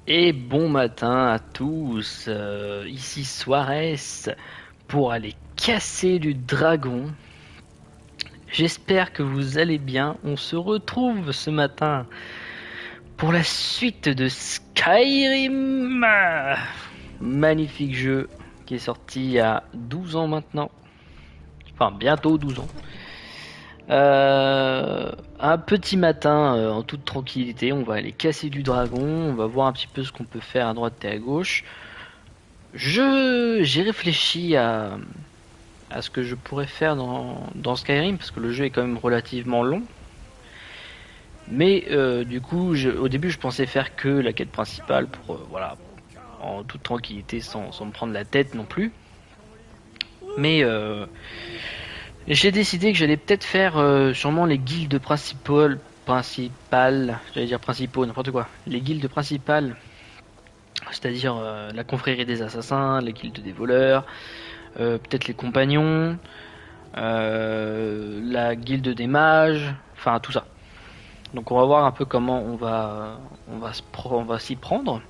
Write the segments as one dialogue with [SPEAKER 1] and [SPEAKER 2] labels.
[SPEAKER 1] Et bon matin à tous, ici Suarez pour aller casser du dragon. J'espère que vous allez bien. On se retrouve ce matin pour la suite de Skyrim. Magnifique jeu qui est sorti il y a 12 ans maintenant. Enfin bientôt 12 ans. Un petit matin en toute tranquillité, on va aller casser du dragon, on va voir un petit peu ce qu'on peut faire à droite et à gauche. J'ai réfléchi à ce que je pourrais faire dans Skyrim parce que le jeu est quand même relativement long. Mais du coup, au début, je pensais faire que la quête principale pour voilà, en toute tranquillité, sans me prendre la tête non plus. Mais j'ai décidé que j'allais peut-être faire sûrement les guildes principales, j'allais dire principaux, n'importe quoi. Les guildes principales, c'est-à-dire la confrérie des assassins, la guilde des voleurs, peut-être les compagnons, la guilde des mages, enfin tout ça. Donc on va voir un peu comment on va s'y prendre.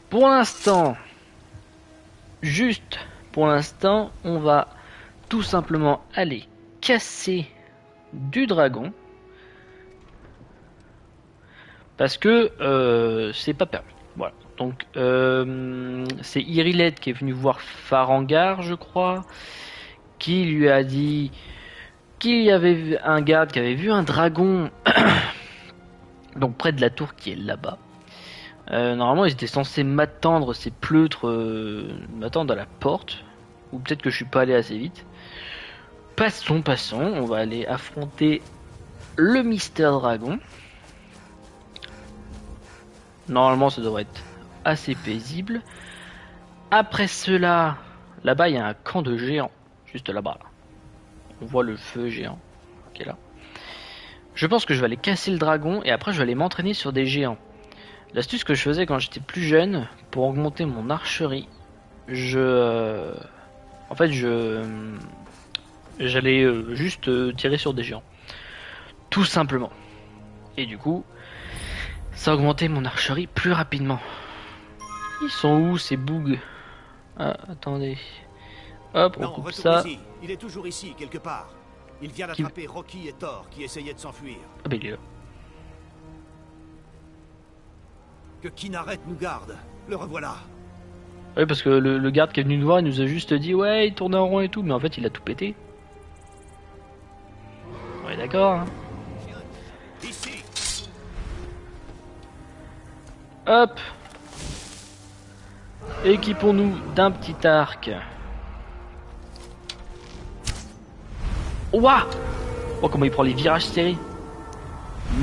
[SPEAKER 1] Pour l'instant, juste pour l'instant, on va tout simplement aller casser du dragon parce que c'est pas permis. Voilà. Donc c'est Iriled qui est venu voir Farangar, je crois, qui lui a dit qu'il y avait un garde qui avait vu un dragon donc près de la tour qui est là-bas. Normalement ils étaient censés m'attendre, ces pleutres m'attendre à la porte, ou peut-être que je suis pas allé assez vite. Passons, on va aller affronter le Mister Dragon. Normalement ça devrait être assez paisible. Après cela, là-bas il y a un camp de géants, juste là-bas. Là. On voit le feu géant qui est là. Je pense que je vais aller casser le dragon et après je vais aller m'entraîner sur des géants. L'astuce que je faisais quand j'étais plus jeune, pour augmenter mon archerie, en fait j'allais juste tirer sur des géants. Tout simplement. Et du coup, ça augmentait mon archerie plus rapidement. Ils sont où ces bougs? Ah, attendez. Hop, on coupe ça.
[SPEAKER 2] Ici. Il est toujours ici, quelque part. Il vient d'attraper Rocky et Thor qui essayaient de s'enfuir.
[SPEAKER 1] Ah bah il est là.
[SPEAKER 2] Que Kinaret nous garde. Le revoilà.
[SPEAKER 1] Ouais, parce que le garde qui est venu nous voir, il nous a juste dit ouais, il tournait en rond et tout, mais en fait il a tout pété. Ouais, d'accord. Hein.
[SPEAKER 2] Ici.
[SPEAKER 1] Hop. Équipons-nous d'un petit arc. Ouah. Oh, comment il prend les virages serrés.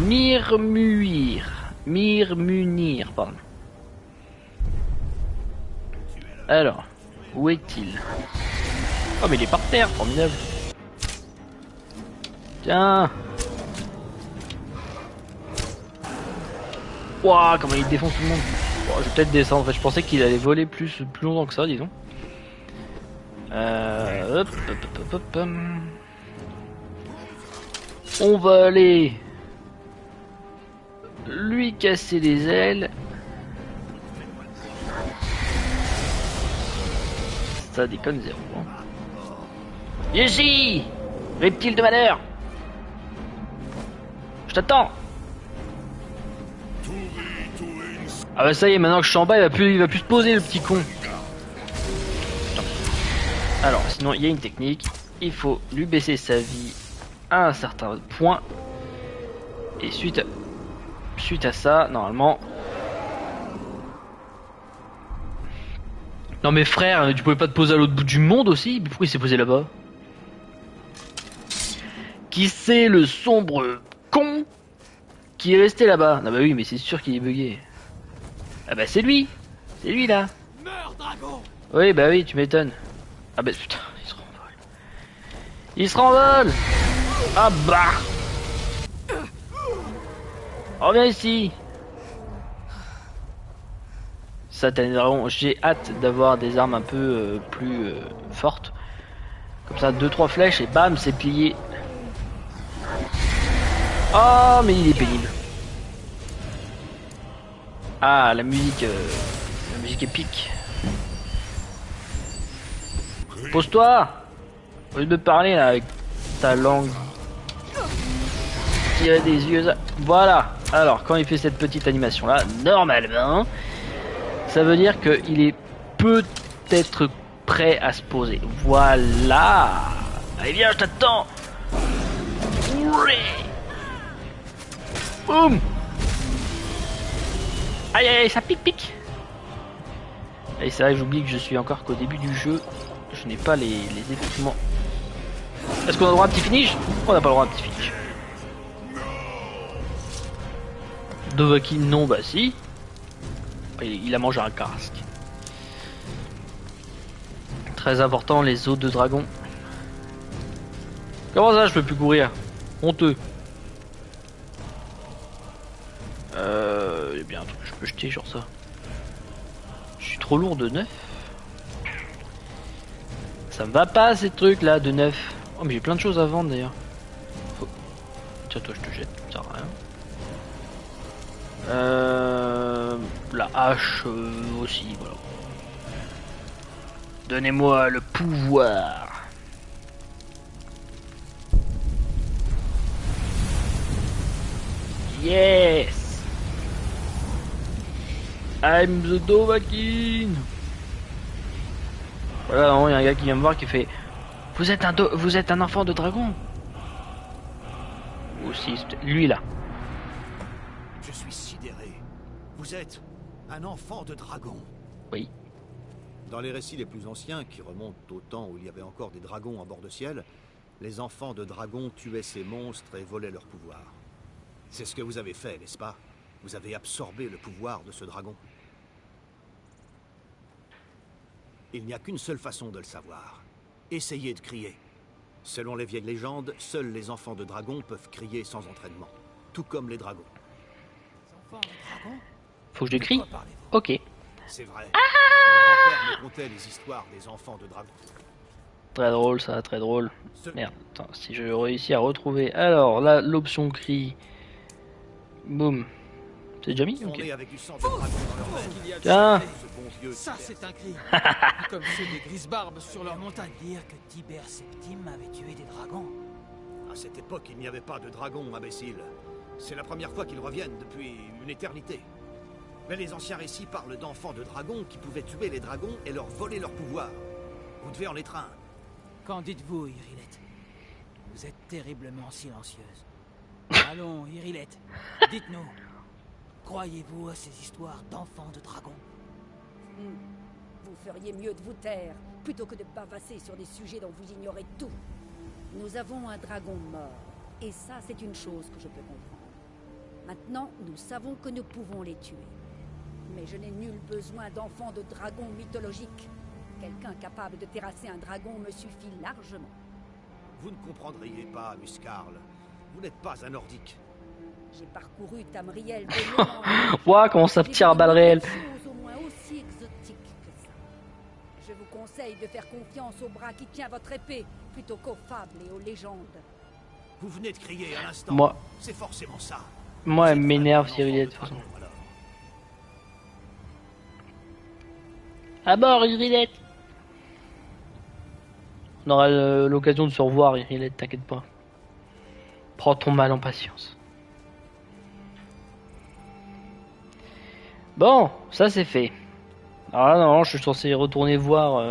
[SPEAKER 1] Mirmunir, pardon. Alors, où est-il? Oh, mais il est par terre, formidable. Tiens. Ouah, comment il défonce tout le monde. Bon, je vais peut-être descendre. En fait, je pensais qu'il allait voler plus longtemps que ça, disons. Hop. On va aller lui casser les ailes. Ça déconne zéro. Hein. Ici, reptile de malheur. Je t'attends. Ah bah ça y est, maintenant que je suis en bas, il va plus se poser le petit con. Alors, sinon il y a une technique. Il faut lui baisser sa vie à un certain point. Et suite à ça, normalement... Non mais frère, tu pouvais pas te poser à l'autre bout du monde aussi? Pourquoi il s'est posé là-bas? Qui c'est le sombre con qui est resté là-bas? Ah bah oui, mais c'est sûr qu'il est bugué. Ah bah c'est lui là.
[SPEAKER 2] Meurs, dragon.
[SPEAKER 1] Oui bah oui, tu m'étonnes. Ah bah putain, il se renvole. Ah bah. Reviens ici. Satané dragon, j'ai hâte d'avoir des armes un peu plus fortes. Comme ça, 2-3 flèches et bam, c'est plié. Oh, mais il est pénible. Ah, la musique épique. Pose-toi. Au lieu de parler là, avec ta langue tirée des yeux. Voilà. Alors, quand il fait cette petite animation là, normalement, ça veut dire qu'il est peut-être prêt à se poser. Voilà. Allez, viens, je t'attends. Boum. Aïe, aïe, ça pique. Et c'est vrai que j'oublie que je suis encore qu'au début du jeu. Je n'ai pas les équipements. Est-ce qu'on a le droit à un petit finish? On n'a pas le droit à un petit finish. Dovahkiin, non, bah si. Il a mangé un casque. Très important, les os de dragon. Comment ça, je peux plus courir? Honteux. Il y a bien un truc que je peux jeter, genre ça. Je suis trop lourd de 9. Ça me va pas ces trucs là de 9. Oh, mais j'ai plein de choses à vendre d'ailleurs. Tiens, toi, je te jette, ça sert à rien. La hache aussi, voilà. Donnez-moi le pouvoir. Yes! I'm the Dovahkiin. Voilà, il y a un gars qui vient me voir qui fait vous êtes un enfant de dragon. Aussi, lui là.
[SPEAKER 2] Je suis sidéré. Vous êtes un enfant de dragon.
[SPEAKER 1] Oui.
[SPEAKER 2] Dans les récits les plus anciens, qui remontent au temps où il y avait encore des dragons à bord de ciel, les enfants de dragons tuaient ces monstres et volaient leur pouvoir. C'est ce que vous avez fait, n'est-ce pas? Vous avez absorbé le pouvoir de ce dragon. Il n'y a qu'une seule façon de le savoir. Essayez de crier. Selon les vieilles légendes, seuls les enfants de dragons peuvent crier sans entraînement. Tout comme les dragons.
[SPEAKER 1] Faut que je crie? Ok.
[SPEAKER 2] C'est vrai. Mon grand-père me contait les histoires des enfants de dragons.
[SPEAKER 1] Très drôle ça, très drôle. Merde, attends, si je réussis à retrouver. Alors là, l'option cri. Boum. C'est déjà mis? Ok.
[SPEAKER 2] Avec du sang de dragon dans leur veine.
[SPEAKER 1] Tiens.
[SPEAKER 2] Ce bon vieux
[SPEAKER 3] Ça, c'est un cri. Comme ceux des Grisbarbes sur leur montagne.
[SPEAKER 4] Dire que Tiber Septime avait tué des dragons.
[SPEAKER 2] À cette époque, il n'y avait pas de dragons, imbécile. C'est la première fois qu'ils reviennent depuis une éternité. Mais les anciens récits parlent d'enfants de dragons qui pouvaient tuer les dragons et leur voler leur pouvoir. Vous devez en être un.
[SPEAKER 4] Qu'en dites-vous, Irilette? Vous êtes terriblement silencieuse. Allons, Irilette, dites-nous. Croyez-vous à ces histoires d'enfants de dragons?
[SPEAKER 5] Vous feriez mieux de vous taire, plutôt que de bavasser sur des sujets dont vous ignorez tout. Nous avons un dragon mort, et ça c'est une chose que je peux comprendre. Maintenant, nous savons que nous pouvons les tuer. Mais je n'ai nul besoin d'enfants de dragons mythologiques. Quelqu'un capable de terrasser un dragon me suffit largement.
[SPEAKER 2] Vous ne comprendriez pas, Muscarl. Vous n'êtes pas un nordique.
[SPEAKER 5] J'ai parcouru Tamriel de long en large.
[SPEAKER 1] Ouah, comment ça tire à balles réelles.
[SPEAKER 5] Des choses au moins aussi exotiques que ça. Je vous conseille de faire confiance au bras qui tient votre épée, plutôt qu'aux fables et aux légendes.
[SPEAKER 2] Vous venez de crier à l'instant.
[SPEAKER 1] Moi,
[SPEAKER 2] C'est forcément ça.
[SPEAKER 1] moi, elle
[SPEAKER 2] Vous êtes
[SPEAKER 1] m'énerve,
[SPEAKER 2] vraiment un
[SPEAKER 1] Cyril, de
[SPEAKER 2] enfant
[SPEAKER 1] toute façon.
[SPEAKER 2] dragon, alors.
[SPEAKER 1] À bord, Irilette. On aura l'occasion de se revoir, Irilette, t'inquiète pas. Prends ton mal en patience. Bon, ça c'est fait. Alors là, non, je suis censé retourner voir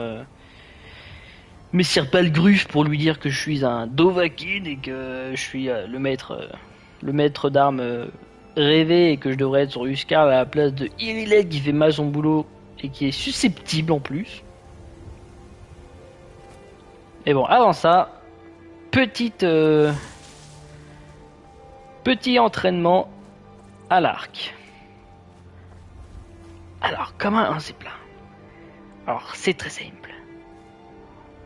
[SPEAKER 1] Messire Palgruf pour lui dire que je suis un Dovahkiin et que je suis le maître d'armes rêvé et que je devrais être sur Huskar à la place de Irilette qui fait mal son boulot et qui est susceptible en plus. Et bon, avant ça, petit entraînement à l'arc. Alors, comment un zipline? Alors, c'est très simple.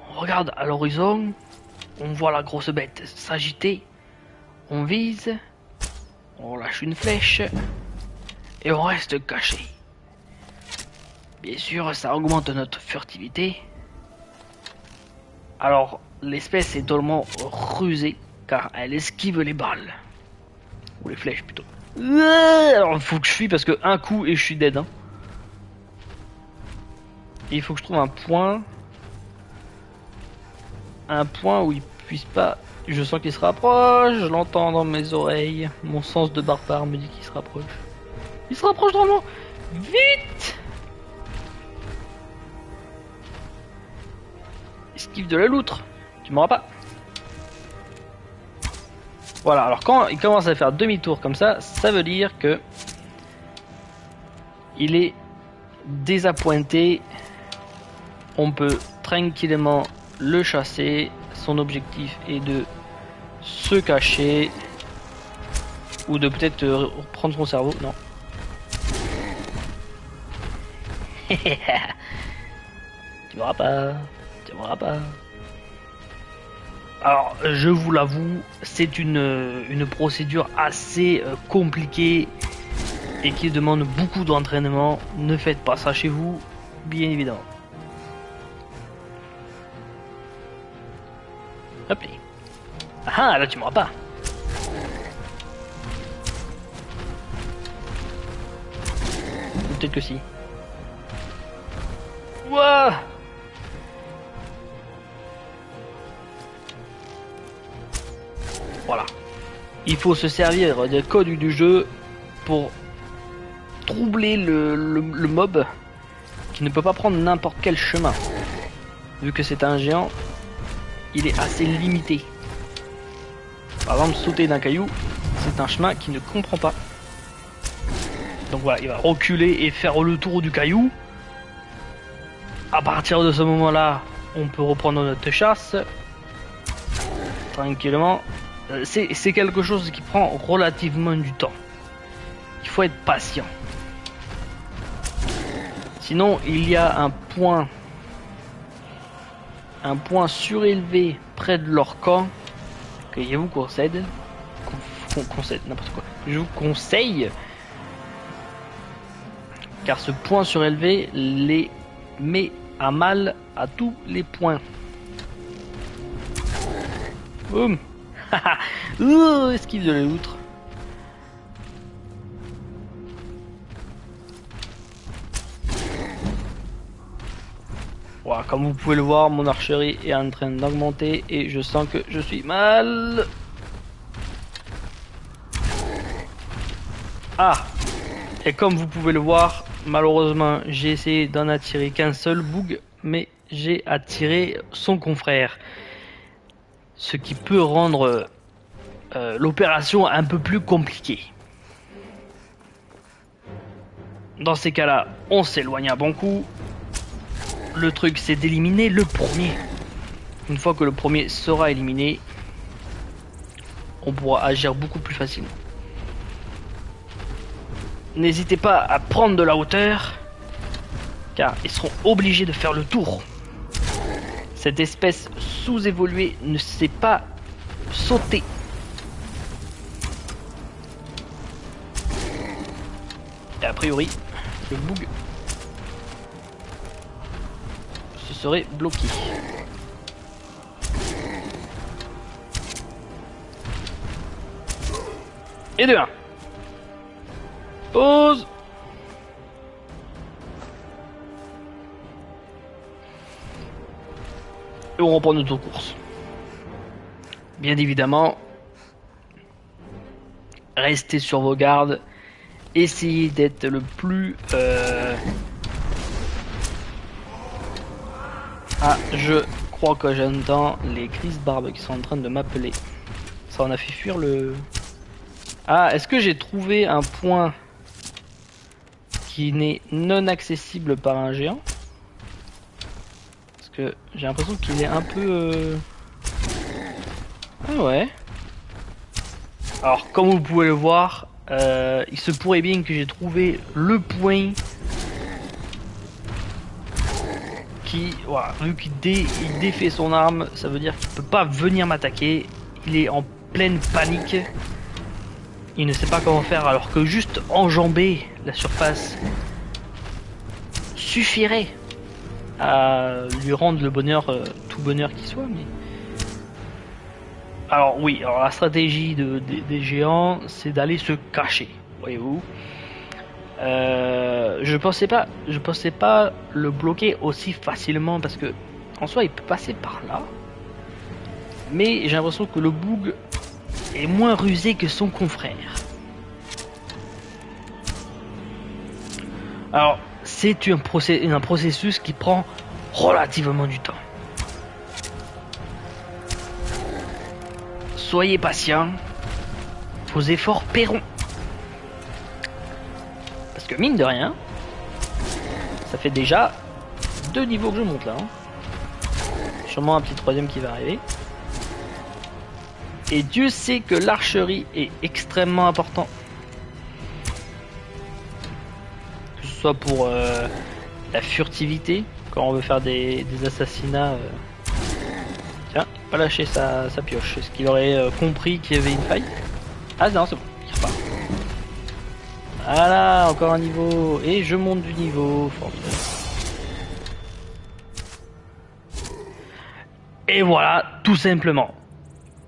[SPEAKER 1] On regarde à l'horizon, on voit la grosse bête s'agiter, on vise, on lâche une flèche et on reste caché. Bien sûr, ça augmente notre furtivité. Alors, l'espèce est totalement rusée car elle esquive les balles. Ou les flèches plutôt. Alors il faut que je fuis parce que un coup et je suis dead. Hein. Et il faut que je trouve un point. Un point où il puisse pas. Je sens qu'il se rapproche, je l'entends dans mes oreilles. Mon sens de barbare me dit qu'il se rapproche. Il se rapproche vraiment. Vite! Esquive de la loutre. Tu m'auras pas. Voilà, alors quand il commence à faire demi-tour comme ça, ça veut dire que il est désappointé. On peut tranquillement le chasser. Son objectif est de se cacher ou de peut-être reprendre son cerveau. Non. Tu m'auras pas. Tu m'auras pas. Alors, je vous l'avoue, c'est une procédure assez compliquée et qui demande beaucoup d'entraînement. Ne faites pas ça chez vous, bien évidemment. Hop là. Ah, là tu m'auras pas. Ou peut-être que si. Ouah. Voilà. Il faut se servir des codes du jeu pour troubler le mob qui ne peut pas prendre n'importe quel chemin. Vu que c'est un géant, il est assez limité. Par exemple, sauter d'un caillou, c'est un chemin qu'il ne comprend pas. Donc voilà, il va reculer et faire le tour du caillou. À partir de ce moment-là, on peut reprendre notre chasse tranquillement. C'est quelque chose qui prend relativement du temps. Il faut être patient. Sinon, il y a un point surélevé près de leur camp que je vous concède. Concède n'importe quoi. Je vous conseille, car ce point surélevé les met à mal à tous les points. Boum. Esquive de la loutre. Voilà, comme vous pouvez le voir, mon archerie est en train d'augmenter et je sens que je suis mal. Ah! Et comme vous pouvez le voir, malheureusement, j'ai essayé d'en attirer qu'un seul boug, mais j'ai attiré son confrère. Ce qui peut rendre l'opération un peu plus compliquée. Dans ces cas-là, on s'éloigne à bon coup. Le truc, c'est d'éliminer le premier. Une fois que le premier sera éliminé, on pourra agir beaucoup plus facilement. N'hésitez pas à prendre de la hauteur, car ils seront obligés de faire le tour. Cette espèce sous-évoluée ne sait pas sauter. Et a priori, le boug se serait bloqué. Et de 1. Pause. Et on reprend notre course. Bien évidemment, restez sur vos gardes. Essayez d'être le plus... Ah, je crois que j'entends les Grisbarbes qui sont en train de m'appeler. Ça en a fait fuir le... Ah, est-ce que j'ai trouvé un point qui n'est non accessible par un géant? Parce que j'ai l'impression qu'il est un peu... Ah ouais. Alors, comme vous pouvez le voir, il se pourrait bien que j'ai trouvé le point qui, voilà, vu qu'il défait son arme, ça veut dire qu'il peut pas venir m'attaquer. Il est en pleine panique. Il ne sait pas comment faire, alors que juste enjamber la surface suffirait à lui rendre le bonheur, tout bonheur qui soit. Mais... Alors oui, alors la stratégie des géants, c'est d'aller se cacher. voyez-vous. Je pensais pas le bloquer aussi facilement parce que en soi il peut passer par là, mais j'ai l'impression que le boug est moins rusé que son confrère. Alors c'est un processus qui prend relativement du temps. Soyez patient, vos efforts paieront. Parce que mine de rien, ça fait déjà 2 niveaux que je monte là. Sûrement un petit 3e qui va arriver. Et Dieu sait que l'archerie est extrêmement important. Que ce soit pour la furtivité, quand on veut faire des assassinats. Tiens, pas lâcher sa pioche. Est-ce qu'il aurait compris qu'il y avait une faille? Ah non, c'est bon, il repart. Voilà, encore un niveau. Et je monte du niveau. Formidable. Et voilà, tout simplement.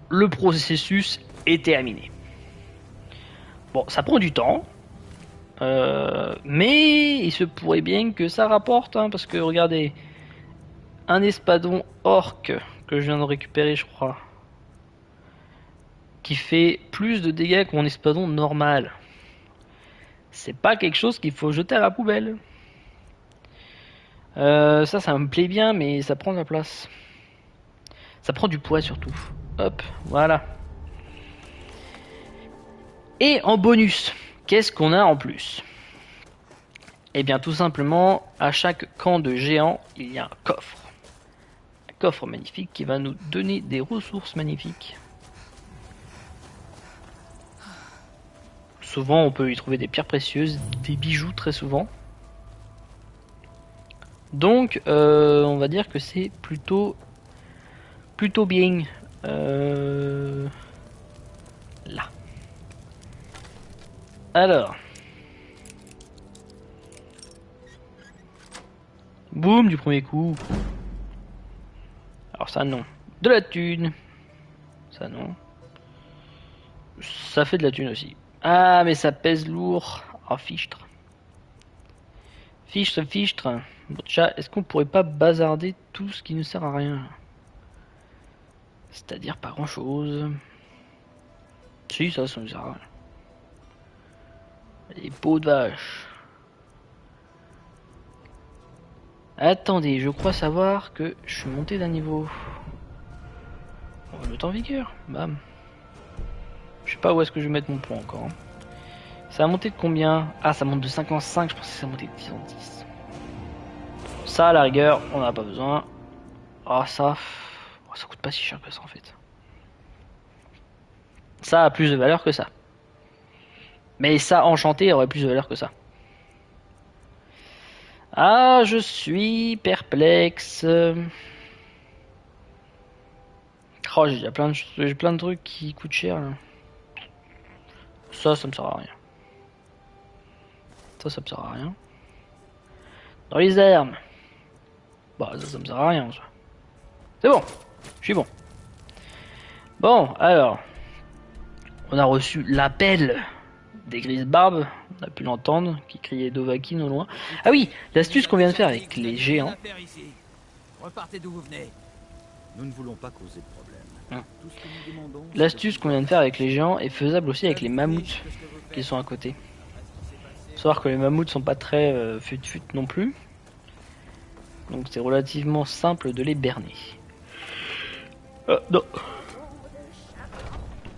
[SPEAKER 1] Le processus est terminé. Bon, ça prend du temps. Mais il se pourrait bien que ça rapporte. Hein, parce que regardez. Un espadon orc que je viens de récupérer, je crois. Qui fait plus de dégâts que mon espadon normal. C'est pas quelque chose qu'il faut jeter à la poubelle. Ça me plaît bien, mais ça prend de la place. Ça prend du poids surtout. Hop, voilà. Et en bonus, qu'est-ce qu'on a en plus? Eh bien, tout simplement, à chaque camp de géants, il y a un coffre. Un coffre magnifique qui va nous donner des ressources magnifiques. Souvent, on peut y trouver des pierres précieuses, des bijoux très souvent. Donc, on va dire que c'est plutôt bien. Là. Alors. Boum, du premier coup. Alors ça non. De la thune. Ça non. Ça fait de la thune aussi. Ah, mais ça pèse lourd. Oh, fichtre. Fichtre. Bon, déjà, est-ce qu'on pourrait pas bazarder tout ce qui ne sert à rien? C'est-à-dire pas grand-chose. Si, ça ne sert à rien. Les peaux de vache. Attendez, je crois savoir que je suis monté d'un niveau. On va le mettre en vigueur. Bam. Je sais pas où est-ce que je vais mettre mon point encore. Ça a monté de combien? Ah, ça monte de 5 en 5, je pensais que ça montait de 10 en 10. Ça, à la rigueur, on n'en a pas besoin. Ah, ça coûte pas si cher que ça en fait. Ça a plus de valeur que ça. Mais ça, enchanté, aurait plus de valeur que ça. Ah, je suis perplexe. Oh, j'ai plein de trucs qui coûtent cher là. Ça me sert à rien. Ça me sert à rien. Dans les armes. Bah, ça me sert à rien. Ça. C'est bon. Je suis bon. Bon, alors. On a reçu l'appel des grises barbes. On a pu l'entendre, qui criait Dovahkiin au loin. Ah oui, l'astuce qu'on vient de faire avec les géants.
[SPEAKER 4] Repartez d'où vous venez.
[SPEAKER 2] Nous ne voulons pas causer de problème. Tout ce que nous demandons,
[SPEAKER 1] L'astuce qu'on vient de faire avec les géants est faisable aussi avec les mammouths qui sont à côté. Faut savoir que les mammouths sont pas très fut-fut non plus. Donc c'est relativement simple de les berner. Non.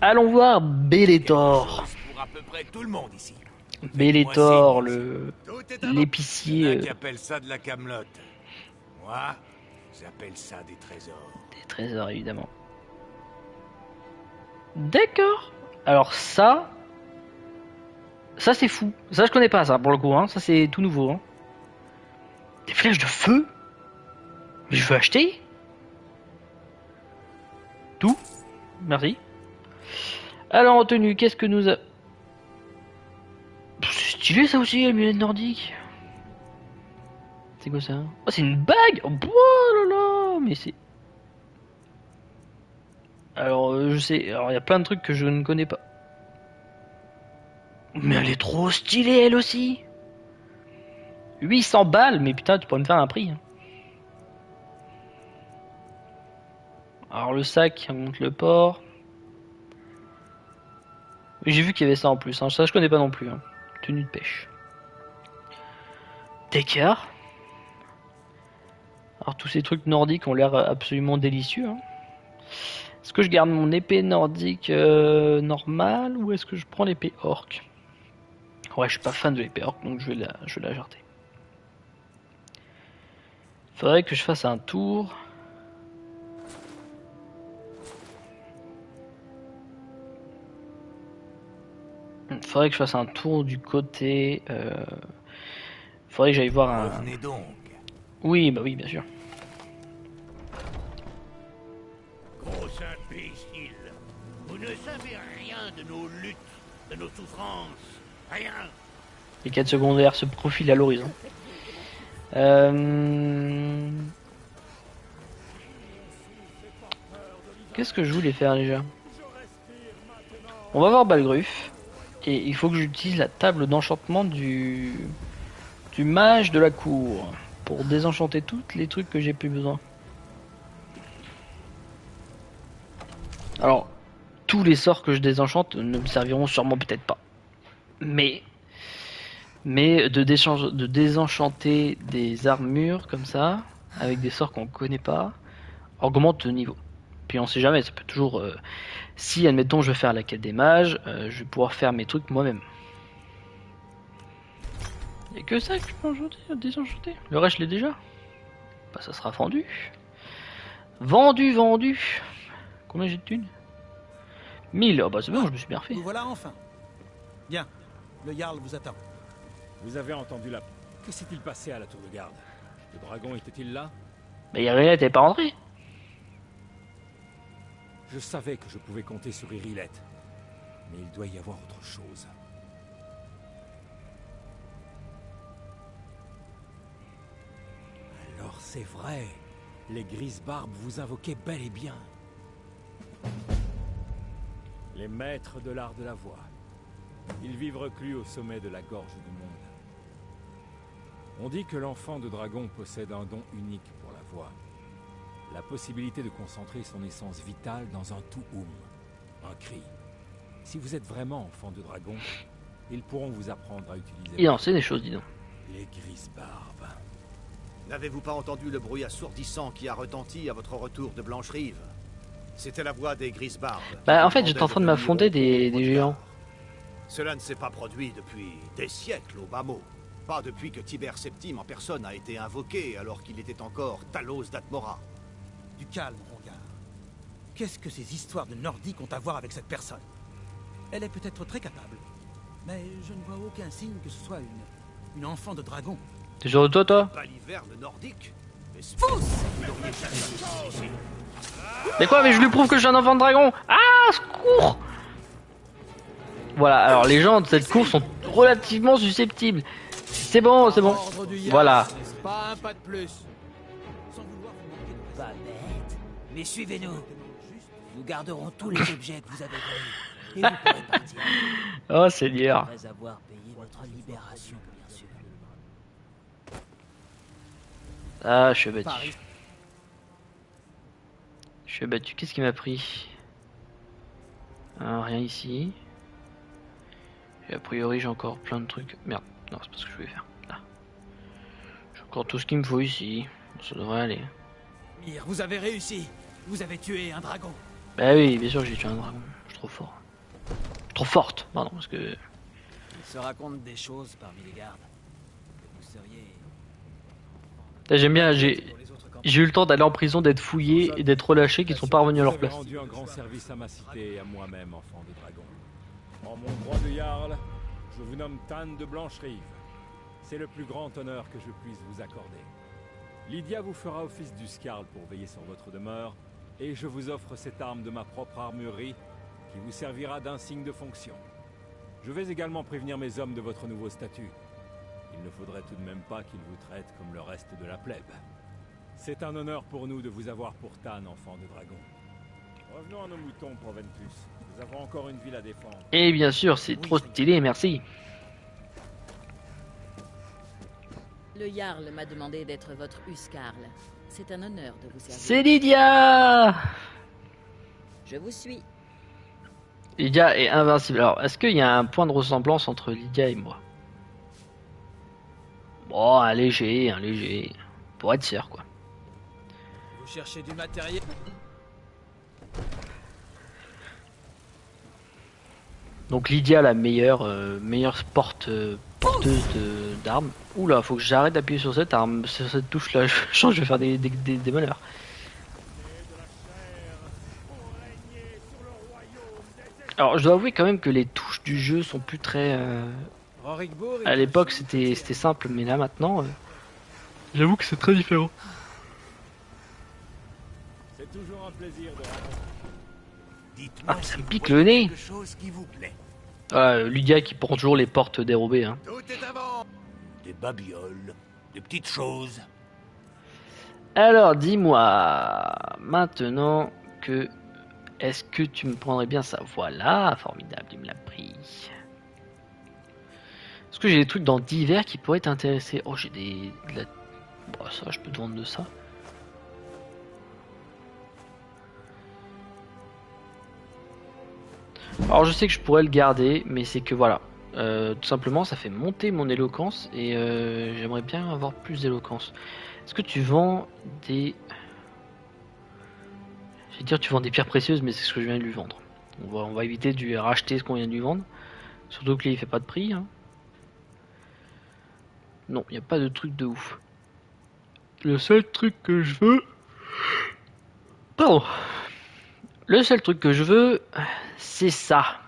[SPEAKER 1] Allons voir Bellator.
[SPEAKER 6] Pour à peu près tout le monde ici.
[SPEAKER 1] Bellator, l'épicier.
[SPEAKER 6] Qui appelle ça de la camelote. Moi, j'appelle ça des trésors.
[SPEAKER 1] Des trésors évidemment. D'accord. Alors ça c'est fou. Ça je connais pas ça pour le coup. Hein. Ça c'est tout nouveau. Hein. Des flèches de feu. Mais je veux acheter. Tout. Merci. Alors en tenue, qu'est-ce que nous a... C'est stylé ça aussi, la mulette nordique. C'est quoi ça? Oh c'est une bague. Oh là là. Mais c'est... Alors je sais, alors il y a plein de trucs que je ne connais pas. Mais elle est trop stylée, elle aussi. 800 balles, mais putain, tu pourrais me faire un prix. Hein. Alors le sac, on monte le port. J'ai vu qu'il y avait ça en plus, hein. Ça je connais pas non plus. Hein. Tenue de pêche. Decker. Alors tous ces trucs nordiques ont l'air absolument délicieux. Hein. Est-ce que je garde mon épée nordique normale ou est-ce que je prends l'épée orc? Ouais, je suis pas fan de l'épée orc, donc je vais la jarter. Faudrait que je fasse un tour. Faudrait que je fasse un tour du côté. Faudrait que j'aille voir un.
[SPEAKER 6] Revenez donc.
[SPEAKER 1] Oui, bah oui, bien sûr.
[SPEAKER 7] Gros imbécile, vous ne savez rien de nos luttes, de nos souffrances, rien.
[SPEAKER 1] Les quêtes secondaires se profilent à l'horizon. Qu'est-ce que je voulais faire déjà? On va voir Balgruf. Et il faut que j'utilise la table d'enchantement du mage de la cour. Pour désenchanter tous les trucs que j'ai plus besoin. Alors, tous les sorts que je désenchante ne me serviront sûrement peut-être pas. Mais de désenchanter des armures comme ça, avec des sorts qu'on connaît pas, augmente le niveau. Puis on sait jamais, ça peut toujours... si, admettons, je vais faire la quête des mages, je vais pouvoir faire mes trucs moi-même. Y'a que ça que je peux désenchanter. Le reste, je l'ai déjà. Bah, ça sera vendu. Vendu. Combien j'ai de thunes? 1000. Oh bah c'est bon, je me suis bien refait.
[SPEAKER 4] Nous voilà enfin. Bien, le Jarl vous attend.
[SPEAKER 8] Vous avez entendu la... Que s'est-il passé à la tour de garde? Le dragon était-il là?
[SPEAKER 1] Mais Irilette n'est pas rentré.
[SPEAKER 8] Je savais que je pouvais compter sur Irilette. Mais il doit y avoir autre chose. Alors c'est vrai. Les Grisbarbes vous invoquaient bel et bien. Les maîtres de l'art de la voix. Ils vivent reclus au sommet de la gorge du monde. On dit que l'enfant de dragon possède un don unique pour la voix. La possibilité de concentrer son essence vitale dans un tout-oum, un cri. Si vous êtes vraiment enfant de dragon, ils pourront vous apprendre à utiliser...
[SPEAKER 1] Il en sait des choses, dis donc.
[SPEAKER 8] Les Grisbarbes.
[SPEAKER 2] N'avez-vous pas entendu le bruit assourdissant qui a retenti à votre retour de Blancherive? C'était la voix des Grisbarbes.
[SPEAKER 1] Bah en fait j'étais en train de m'affronter des géants.
[SPEAKER 2] Cela ne s'est pas produit depuis des siècles au bas mot. Pas depuis que Tibère Septime en personne a été invoqué alors qu'il était encore Talos d'Atmora.
[SPEAKER 4] Du calme, Rongar. Qu'est-ce que ces histoires de Nordiques ont à voir avec cette personne? Elle est peut-être très capable, mais je ne vois aucun signe que ce soit une enfant de dragon.
[SPEAKER 1] T'es sûr de toi?
[SPEAKER 2] Baliverne nordique?
[SPEAKER 1] Mais quoi? Mais je lui prouve que je suis un enfant de dragon! Ah, secours! Voilà, alors les gens de cette cour sont relativement susceptibles. C'est bon.
[SPEAKER 3] Ordre du Jarl,
[SPEAKER 1] Voilà.
[SPEAKER 3] n'est-ce pas un pas de plus?
[SPEAKER 4] Sans vouloir vous manquer de Pas bête, mais suivez-nous. Nous garderons tous les objets que vous avez volés. Et vous pourrez partir.
[SPEAKER 1] Oh Seigneur.
[SPEAKER 4] Après avoir payé votre libération, bien sûr.
[SPEAKER 1] Ah, je suis abattu.
[SPEAKER 4] Paris.
[SPEAKER 1] Je suis abattu. Qu'est-ce qui m'a pris? Rien ici. Et a priori, j'ai encore plein de trucs. Merde, non, c'est pas ce que je voulais faire. Là. J'ai encore tout ce qu'il me faut ici. Ça devrait aller.
[SPEAKER 4] Mire, vous avez réussi. Vous avez tué un dragon.
[SPEAKER 1] Bah oui, bien sûr que j'ai tué un dragon. Je suis trop fort. Je suis trop forte, pardon, parce que...
[SPEAKER 4] Il se raconte des choses parmi les gardes. Vous seriez...
[SPEAKER 1] Là, j'aime bien, j'ai eu le temps d'aller en prison, d'être fouillé et d'être relâché, qui sont pas revenus à leur
[SPEAKER 8] Vous avez
[SPEAKER 1] place.
[SPEAKER 8] rendu un grand service à ma cité et à moi-même, enfant de dragon. En mon droit de Jarl, je vous nomme Tan de Blancherive. C'est le plus grand honneur que je puisse vous accorder. Lydia vous fera office du Scarl pour veiller sur votre demeure, et je vous offre cette arme de ma propre armurerie, qui vous servira d'insigne de fonction. Je vais également prévenir mes hommes de votre nouveau statut. Il ne faudrait tout de même pas qu'ils vous traitent comme le reste de la plèbe. C'est un honneur pour nous de vous avoir pour Tan, enfant de dragon. Revenons à nos moutons, Proventus. Nous avons encore une ville à défendre.
[SPEAKER 1] Et bien sûr, c'est trop stylé, merci.
[SPEAKER 9] Le Jarl m'a demandé d'être votre Huskarl. C'est un honneur de vous servir.
[SPEAKER 1] C'est Lydia!
[SPEAKER 9] Je vous suis.
[SPEAKER 1] Lydia est invincible. Alors, est-ce qu'il y a un point de ressemblance entre Lydia et moi? Bon, un léger. Pour être sûr, quoi.
[SPEAKER 3] Vous cherchez du matériel?
[SPEAKER 1] Donc Lydia, la meilleure porteuse d'armes. Oula, faut que j'arrête d'appuyer sur cette arme, sur cette touche là. Je sens que je vais faire des malheurs. Alors, je dois avouer quand même que les touches du jeu sont plus très. À l'époque, c'était simple, mais là maintenant, j'avoue que c'est très différent.
[SPEAKER 8] C'est toujours un plaisir de
[SPEAKER 7] Dites-moi
[SPEAKER 1] Ah, ça
[SPEAKER 7] si
[SPEAKER 1] me
[SPEAKER 7] vous
[SPEAKER 1] pique
[SPEAKER 7] voyez
[SPEAKER 1] le nez.
[SPEAKER 7] quelque chose qui vous plaît.
[SPEAKER 1] Lydia qui prend toujours les portes dérobées. Hein.
[SPEAKER 7] Tout est avant. Des babioles, des petites choses.
[SPEAKER 1] Alors, dis-moi maintenant que. Est-ce que tu me prendrais bien ça? Voilà, formidable, il me l'a pris. Est-ce que j'ai des trucs dans divers qui pourraient t'intéresser? Oh, j'ai Bon, ça, je peux te vendre de ça. Alors, je sais que je pourrais le garder, mais c'est que voilà. Tout simplement, ça fait monter mon éloquence et j'aimerais bien avoir plus d'éloquence. Est-ce que tu vends des... Je vais dire tu vends des pierres précieuses, mais c'est ce que je viens de lui vendre. On va éviter de lui racheter ce qu'on vient de lui vendre. Surtout que là il fait pas de prix. Hein. Non, il n'y a pas de truc de ouf. Le seul truc que je veux... Pardon. Le seul truc que je veux, c'est ça.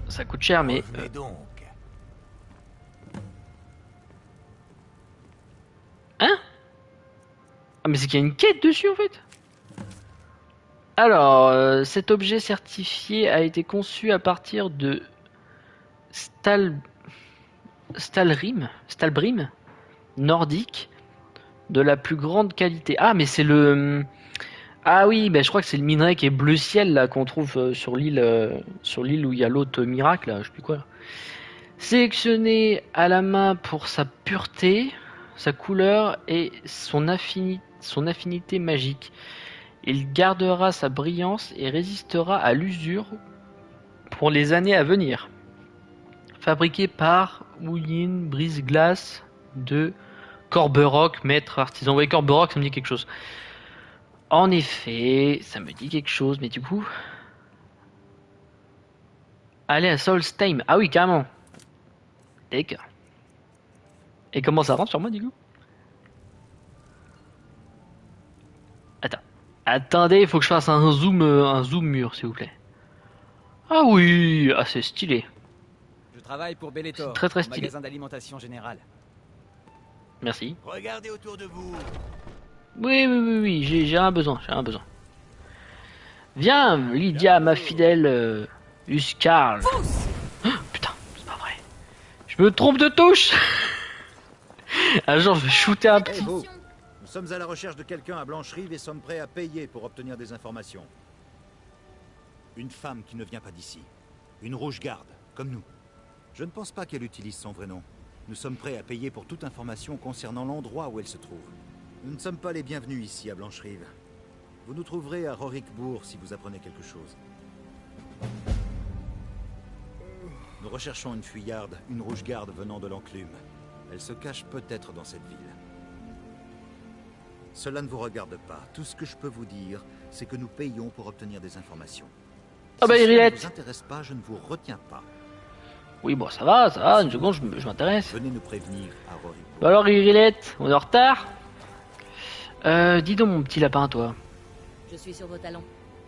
[SPEAKER 1] Ça coûte cher, mais...
[SPEAKER 7] Revenez donc.
[SPEAKER 1] Hein? Ah mais c'est qu'il y a une quête dessus en fait. Alors, cet objet certifié a été conçu à partir de Stalbrim nordique de la plus grande qualité. Ah mais c'est le... Ah oui, ben je crois que c'est le minerai qui est bleu ciel là qu'on trouve sur l'île où il y a l'autre miracle là, je sais plus quoi. Là. Sélectionné à la main pour sa pureté, sa couleur et son affinité magique. Il gardera sa brillance et résistera à l'usure pour les années à venir. Fabriqué par Wouyin Brise-Glace de Corberock, maître artisan. Oui, Corberock, ça me dit quelque chose. En effet, ça me dit quelque chose, mais du coup... Allez à Solstheim. Ah oui, carrément. D'accord. Et comment ça rentre sur moi, du coup? Attendez, il faut que je fasse un zoom mur, s'il vous plaît. Ah oui, ah c'est stylé.
[SPEAKER 10] Je travaille pour Bellator,
[SPEAKER 1] très très stylé.
[SPEAKER 10] magasin d'alimentation générale.
[SPEAKER 1] Merci.
[SPEAKER 7] Regardez autour de vous.
[SPEAKER 1] Oui, j'ai un besoin, Viens, Lydia, ma fidèle Huskarl. Oh, putain, c'est pas vrai. Je me trompe de touche. Un jour, je vais shooter un petit.
[SPEAKER 2] Vous, nous sommes à la recherche de quelqu'un à Blancherive et sommes prêts à payer pour obtenir des informations.
[SPEAKER 6] Une femme qui ne vient pas d'ici. Une rouge-garde, comme nous.
[SPEAKER 2] Je ne pense pas qu'elle utilise son vrai nom.
[SPEAKER 6] Nous sommes prêts à payer pour toute information concernant l'endroit où elle se trouve.
[SPEAKER 2] Nous ne sommes pas les bienvenus ici à Blancherive. Vous nous trouverez à Rorikbourg si vous apprenez quelque chose.
[SPEAKER 6] Nous recherchons une fuyarde, une rouge-garde venant de l'enclume. Elle se cache peut-être dans cette ville.
[SPEAKER 2] Cela ne vous regarde pas. Tout ce que je peux vous dire, c'est que nous payons pour obtenir des informations.
[SPEAKER 1] Ah bah,
[SPEAKER 2] si cela ne
[SPEAKER 1] Irilette.
[SPEAKER 2] vous intéresse pas, je ne vous retiens pas.
[SPEAKER 1] Oui, bon, ça va, une seconde, je m'intéresse.
[SPEAKER 2] Venez nous prévenir à Rorikbourg.
[SPEAKER 1] Bah alors, Irilette, on est en retard. Dis donc, mon petit lapin, toi.
[SPEAKER 9] Je suis sur vos talons.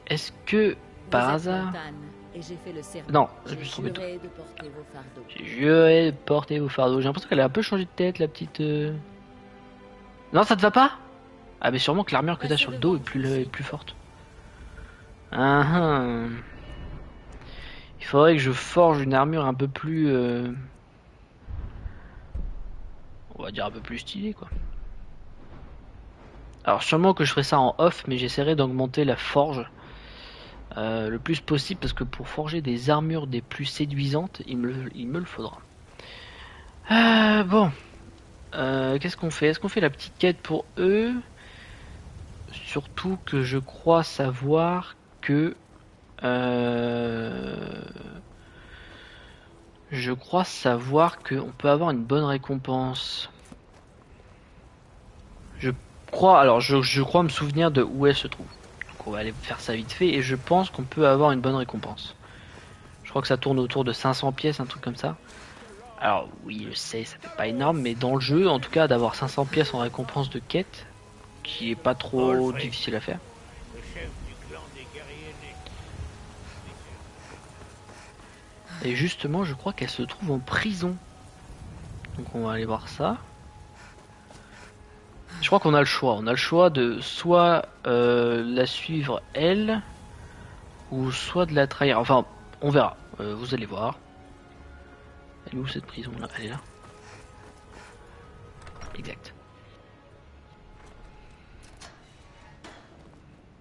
[SPEAKER 1] Est-ce que, par
[SPEAKER 9] Vous êtes
[SPEAKER 1] hasard...
[SPEAKER 9] Montagne, et j'ai fait le serment.
[SPEAKER 1] Non, je
[SPEAKER 9] J'ai
[SPEAKER 1] me suis trompé de
[SPEAKER 9] juré de porter vos fardeaux.
[SPEAKER 1] J'ai juré de porter vos fardeaux. J'ai l'impression qu'elle a un peu changé de tête, la petite... Non, ça te va pas? Ah, mais sûrement que l'armure que t'as sur le dos est plus forte. Il faudrait que je forge une armure un peu plus... On va dire un peu plus stylée, quoi. Alors sûrement que je ferai ça en off, mais j'essaierai d'augmenter la forge le plus possible, parce que pour forger des armures des plus séduisantes, il me le faudra. Bon, qu'est-ce qu'on fait? Est-ce qu'on fait la petite quête pour eux? Surtout que je crois savoir que on peut avoir une bonne récompense. Je crois me souvenir de où elle se trouve. Donc on va aller faire ça vite fait et je pense qu'on peut avoir une bonne récompense. Je crois que ça tourne autour de 500 pièces, un truc comme ça. Alors oui, je sais, ça fait pas énorme, mais dans le jeu, en tout cas, d'avoir 500 pièces en récompense de quête, qui est pas trop difficile à faire.
[SPEAKER 7] Le chef du clan des guerriers nés.
[SPEAKER 1] Et justement, je crois qu'elle se trouve en prison. Donc on va aller voir ça. Je crois qu'on a le choix. On a le choix de soit la suivre elle, ou soit de la trahir. Enfin, on verra. Vous allez voir. Elle est où cette prison là? Elle est là. Exact.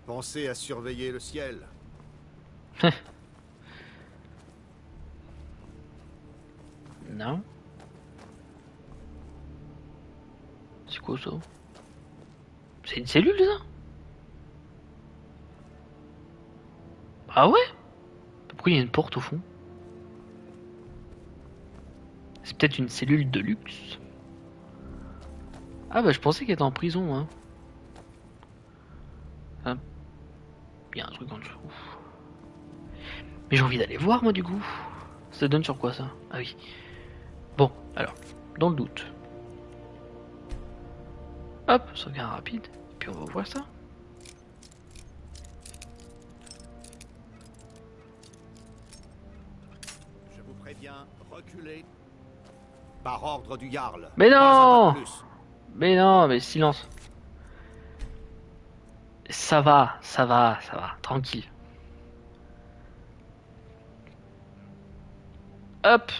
[SPEAKER 2] Pensez à surveiller le ciel.
[SPEAKER 1] Non. C'est quoi ça? C'est une cellule ça? Ah ouais? Pourquoi il y a une porte au fond? C'est peut-être une cellule de luxe. Ah bah je pensais qu'elle était en prison hein. Ah. Il y a un truc en dessous. Mais j'ai envie d'aller voir moi du coup. Ça donne sur quoi ça? Ah oui. Bon, alors, dans le doute. Hop, sauvegarde rapide. Puis on va voir ça.
[SPEAKER 2] Je vous préviens, reculez. Par ordre du Jarl.
[SPEAKER 1] Mais
[SPEAKER 2] Pas
[SPEAKER 1] non!
[SPEAKER 2] un pas de plus.
[SPEAKER 1] Mais non, mais silence. Ça va, tranquille. Hop.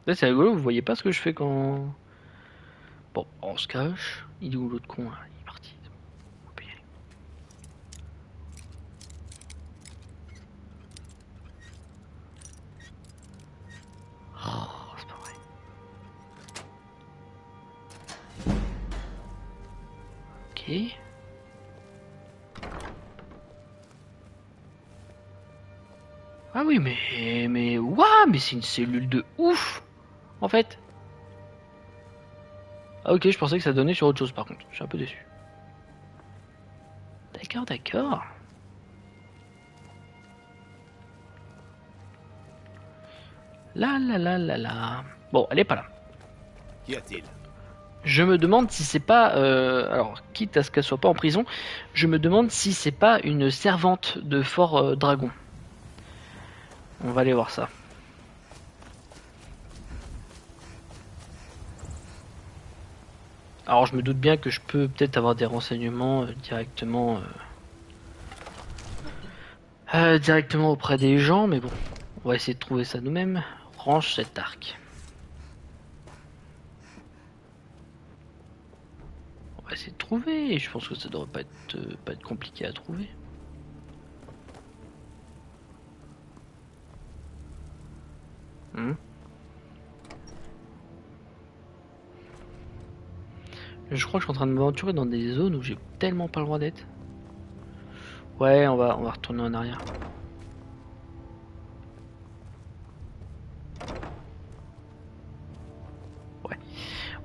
[SPEAKER 1] Là c'est rigolo, vous voyez pas ce que je fais quand... Bon, on se cache. Il est où l'autre con là? Il est parti. On peut y aller. Oh, c'est pas vrai. Ok. Ah oui, mais waouh, mais c'est une cellule de ouf, en fait. Ah ok, je pensais que ça donnait sur autre chose par contre. Je suis un peu déçu. D'accord, d'accord. La. Bon, elle est pas là.
[SPEAKER 2] Qu'y a-t-il?
[SPEAKER 1] Je me demande si c'est pas, alors quitte à ce qu'elle soit pas en prison, je me demande si c'est pas une servante de Fort Dragon. On va aller voir ça. Alors je me doute bien que je peux peut-être avoir des renseignements directement auprès des gens, mais bon, on va essayer de trouver ça nous-mêmes. Range cet arc. On va essayer de trouver, et je pense que ça devrait pas être compliqué à trouver. Je crois que je suis en train de m'aventurer dans des zones où j'ai tellement pas le droit d'être. Ouais, on va retourner en arrière.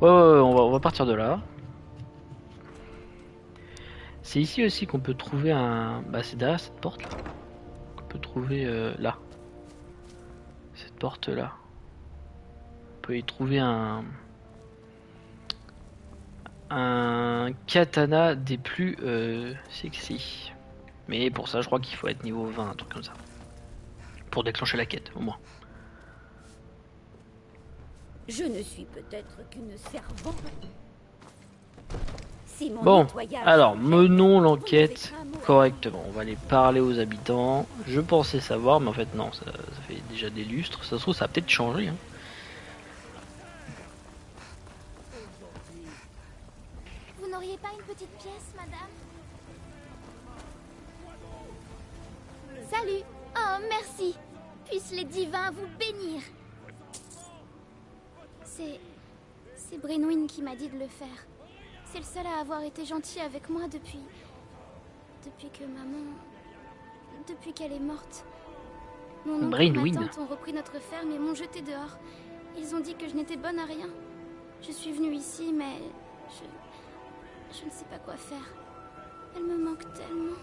[SPEAKER 1] Ouais, on va partir de là. C'est ici aussi qu'on peut trouver un... Bah c'est derrière cette porte là. On peut trouver là. Cette porte là. On peut y trouver un katana des plus sexy. Mais pour ça je crois qu'il faut être niveau 20, un truc comme ça. Pour déclencher la quête au moins.
[SPEAKER 5] Je ne suis peut-être qu'une servante. Si mon
[SPEAKER 1] Bon,
[SPEAKER 5] nettoyage
[SPEAKER 1] alors
[SPEAKER 5] se
[SPEAKER 1] menons
[SPEAKER 5] fait,
[SPEAKER 1] l'enquête
[SPEAKER 5] vous n'avez pas à mourir.
[SPEAKER 1] correctement. On va aller parler aux habitants. Je pensais savoir, mais en fait non, ça fait déjà des lustres. Ça se trouve ça a peut-être changé. Hein.
[SPEAKER 11] n'auriez pas une petite pièce, madame? Salut! Oh, merci! Puissent les divins vous bénir! C'est Brenwyn qui m'a dit de le faire. C'est le seul à avoir été gentil avec moi depuis que maman... Depuis qu'elle est morte. Mon oncle et ma tante ont repris notre ferme et m'ont jeté dehors. Ils ont dit que je n'étais bonne à rien. Je suis venue ici, mais... Je ne sais pas quoi faire. Elle me manque tellement.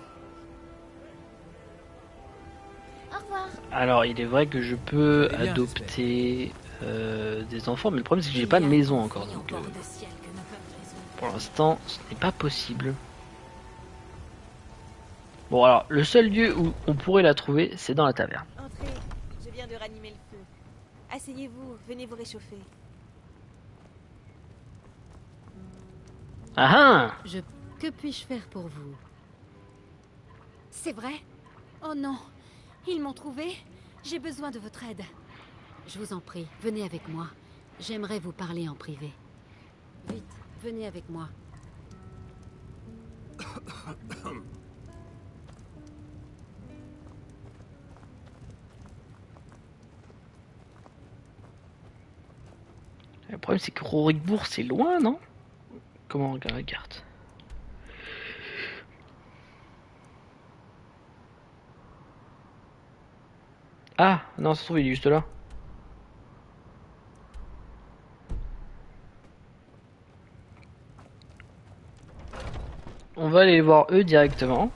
[SPEAKER 11] Au revoir.
[SPEAKER 1] Alors, il est vrai que je peux adopter des enfants, mais le problème c'est que j'ai pas de maison encore. Donc, pour l'instant, ce n'est pas possible. Bon, alors, le seul lieu où on pourrait la trouver, c'est dans la taverne.
[SPEAKER 12] Entrez, je viens de ranimer le feu. Asseyez-vous, venez vous réchauffer.
[SPEAKER 1] Ah ah!
[SPEAKER 13] Que puis-je faire pour vous?
[SPEAKER 5] C'est vrai? Oh non, ils m'ont trouvé. J'ai besoin de votre aide.
[SPEAKER 13] Je vous en prie, venez avec moi. J'aimerais vous parler en privé. Vite, venez avec moi.
[SPEAKER 1] Le problème c'est que Rorikbourg c'est loin, non? Comment on regarde la carte? Ah, non, ça se trouve, il est juste là. On va aller voir eux directement.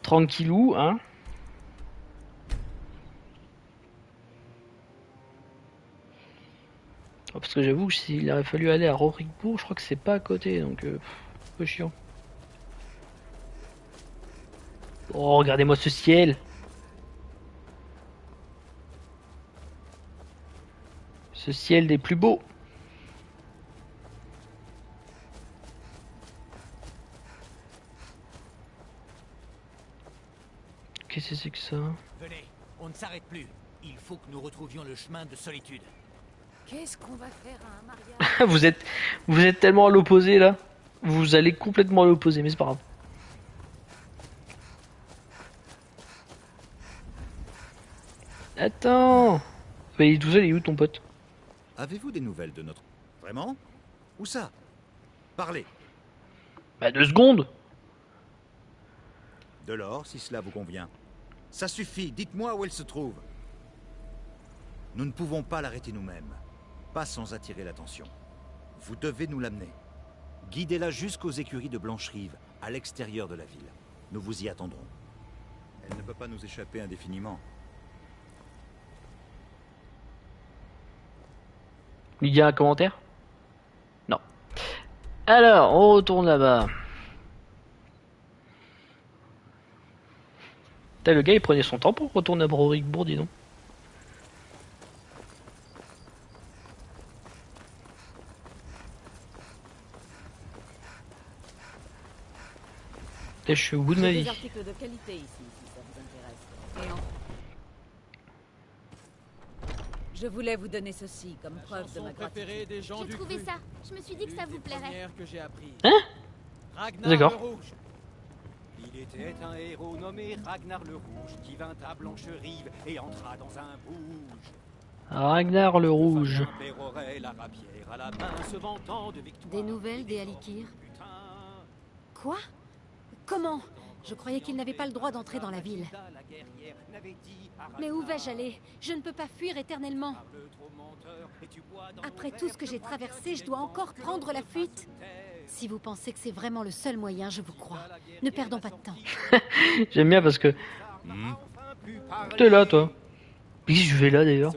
[SPEAKER 1] Tranquillou, hein. Oh, parce que j'avoue que s'il aurait fallu aller à Rorikbourg, je crois que c'est pas à côté, donc un peu chiant. Oh, regardez-moi ce ciel! Ce ciel des plus beaux! Qu'est-ce que c'est que ça?
[SPEAKER 4] Venez, on ne s'arrête plus. Il faut que nous retrouvions le chemin de solitude.
[SPEAKER 5] Qu'est-ce qu'on va faire à un mariage?
[SPEAKER 1] vous êtes tellement à l'opposé là. Vous allez complètement à l'opposé, mais c'est pas grave. Attends. Mais tout seul, il est où ton pote?
[SPEAKER 6] Avez-vous des nouvelles de notre... Vraiment? Où ça? Parlez.
[SPEAKER 1] Bah 2 secondes.
[SPEAKER 6] De l'or, si cela vous convient. Ça suffit, dites-moi où elle se trouve. Nous ne pouvons pas l'arrêter nous-mêmes. Pas sans attirer l'attention. Vous devez nous l'amener. Guidez-la jusqu'aux écuries de Blancherive, à l'extérieur de la ville. Nous vous y attendrons. Elle ne peut pas nous échapper indéfiniment.
[SPEAKER 1] Il y a un commentaire? Non. Alors, on retourne là-bas. Putain, le gars il prenait son temps pour retourner à Rorikbourg, dis donc. Je suis au bout de ma vie.
[SPEAKER 9] Des articles de qualité ici, si ça vous intéresse.
[SPEAKER 5] Je voulais vous donner ceci comme preuve de ma gratitude.
[SPEAKER 3] Des gens
[SPEAKER 11] J'ai trouvé ça. Je me suis dit que ça vous plairait.
[SPEAKER 3] que j'ai appris.
[SPEAKER 1] Hein?
[SPEAKER 3] Ragnar
[SPEAKER 1] D'accord.
[SPEAKER 3] le Rouge.
[SPEAKER 14] Il était un héros nommé Ragnar le Rouge qui vint à Blancherive et entra dans un bouge.
[SPEAKER 1] Ragnar le Rouge.
[SPEAKER 14] Pérorait la rapière à la main se vantant de victoire.
[SPEAKER 13] Des nouvelles des Alikir?
[SPEAKER 5] Quoi? Comment? Je croyais qu'il n'avait pas le droit d'entrer dans la ville. Mais où vais-je aller? Je ne peux pas fuir éternellement. Après tout ce que j'ai traversé, je dois encore prendre la fuite. Si vous pensez que c'est vraiment le seul moyen, je vous crois. Ne perdons pas de temps.
[SPEAKER 1] J'aime bien parce que... T'es là, toi. Oui, je vais là, d'ailleurs.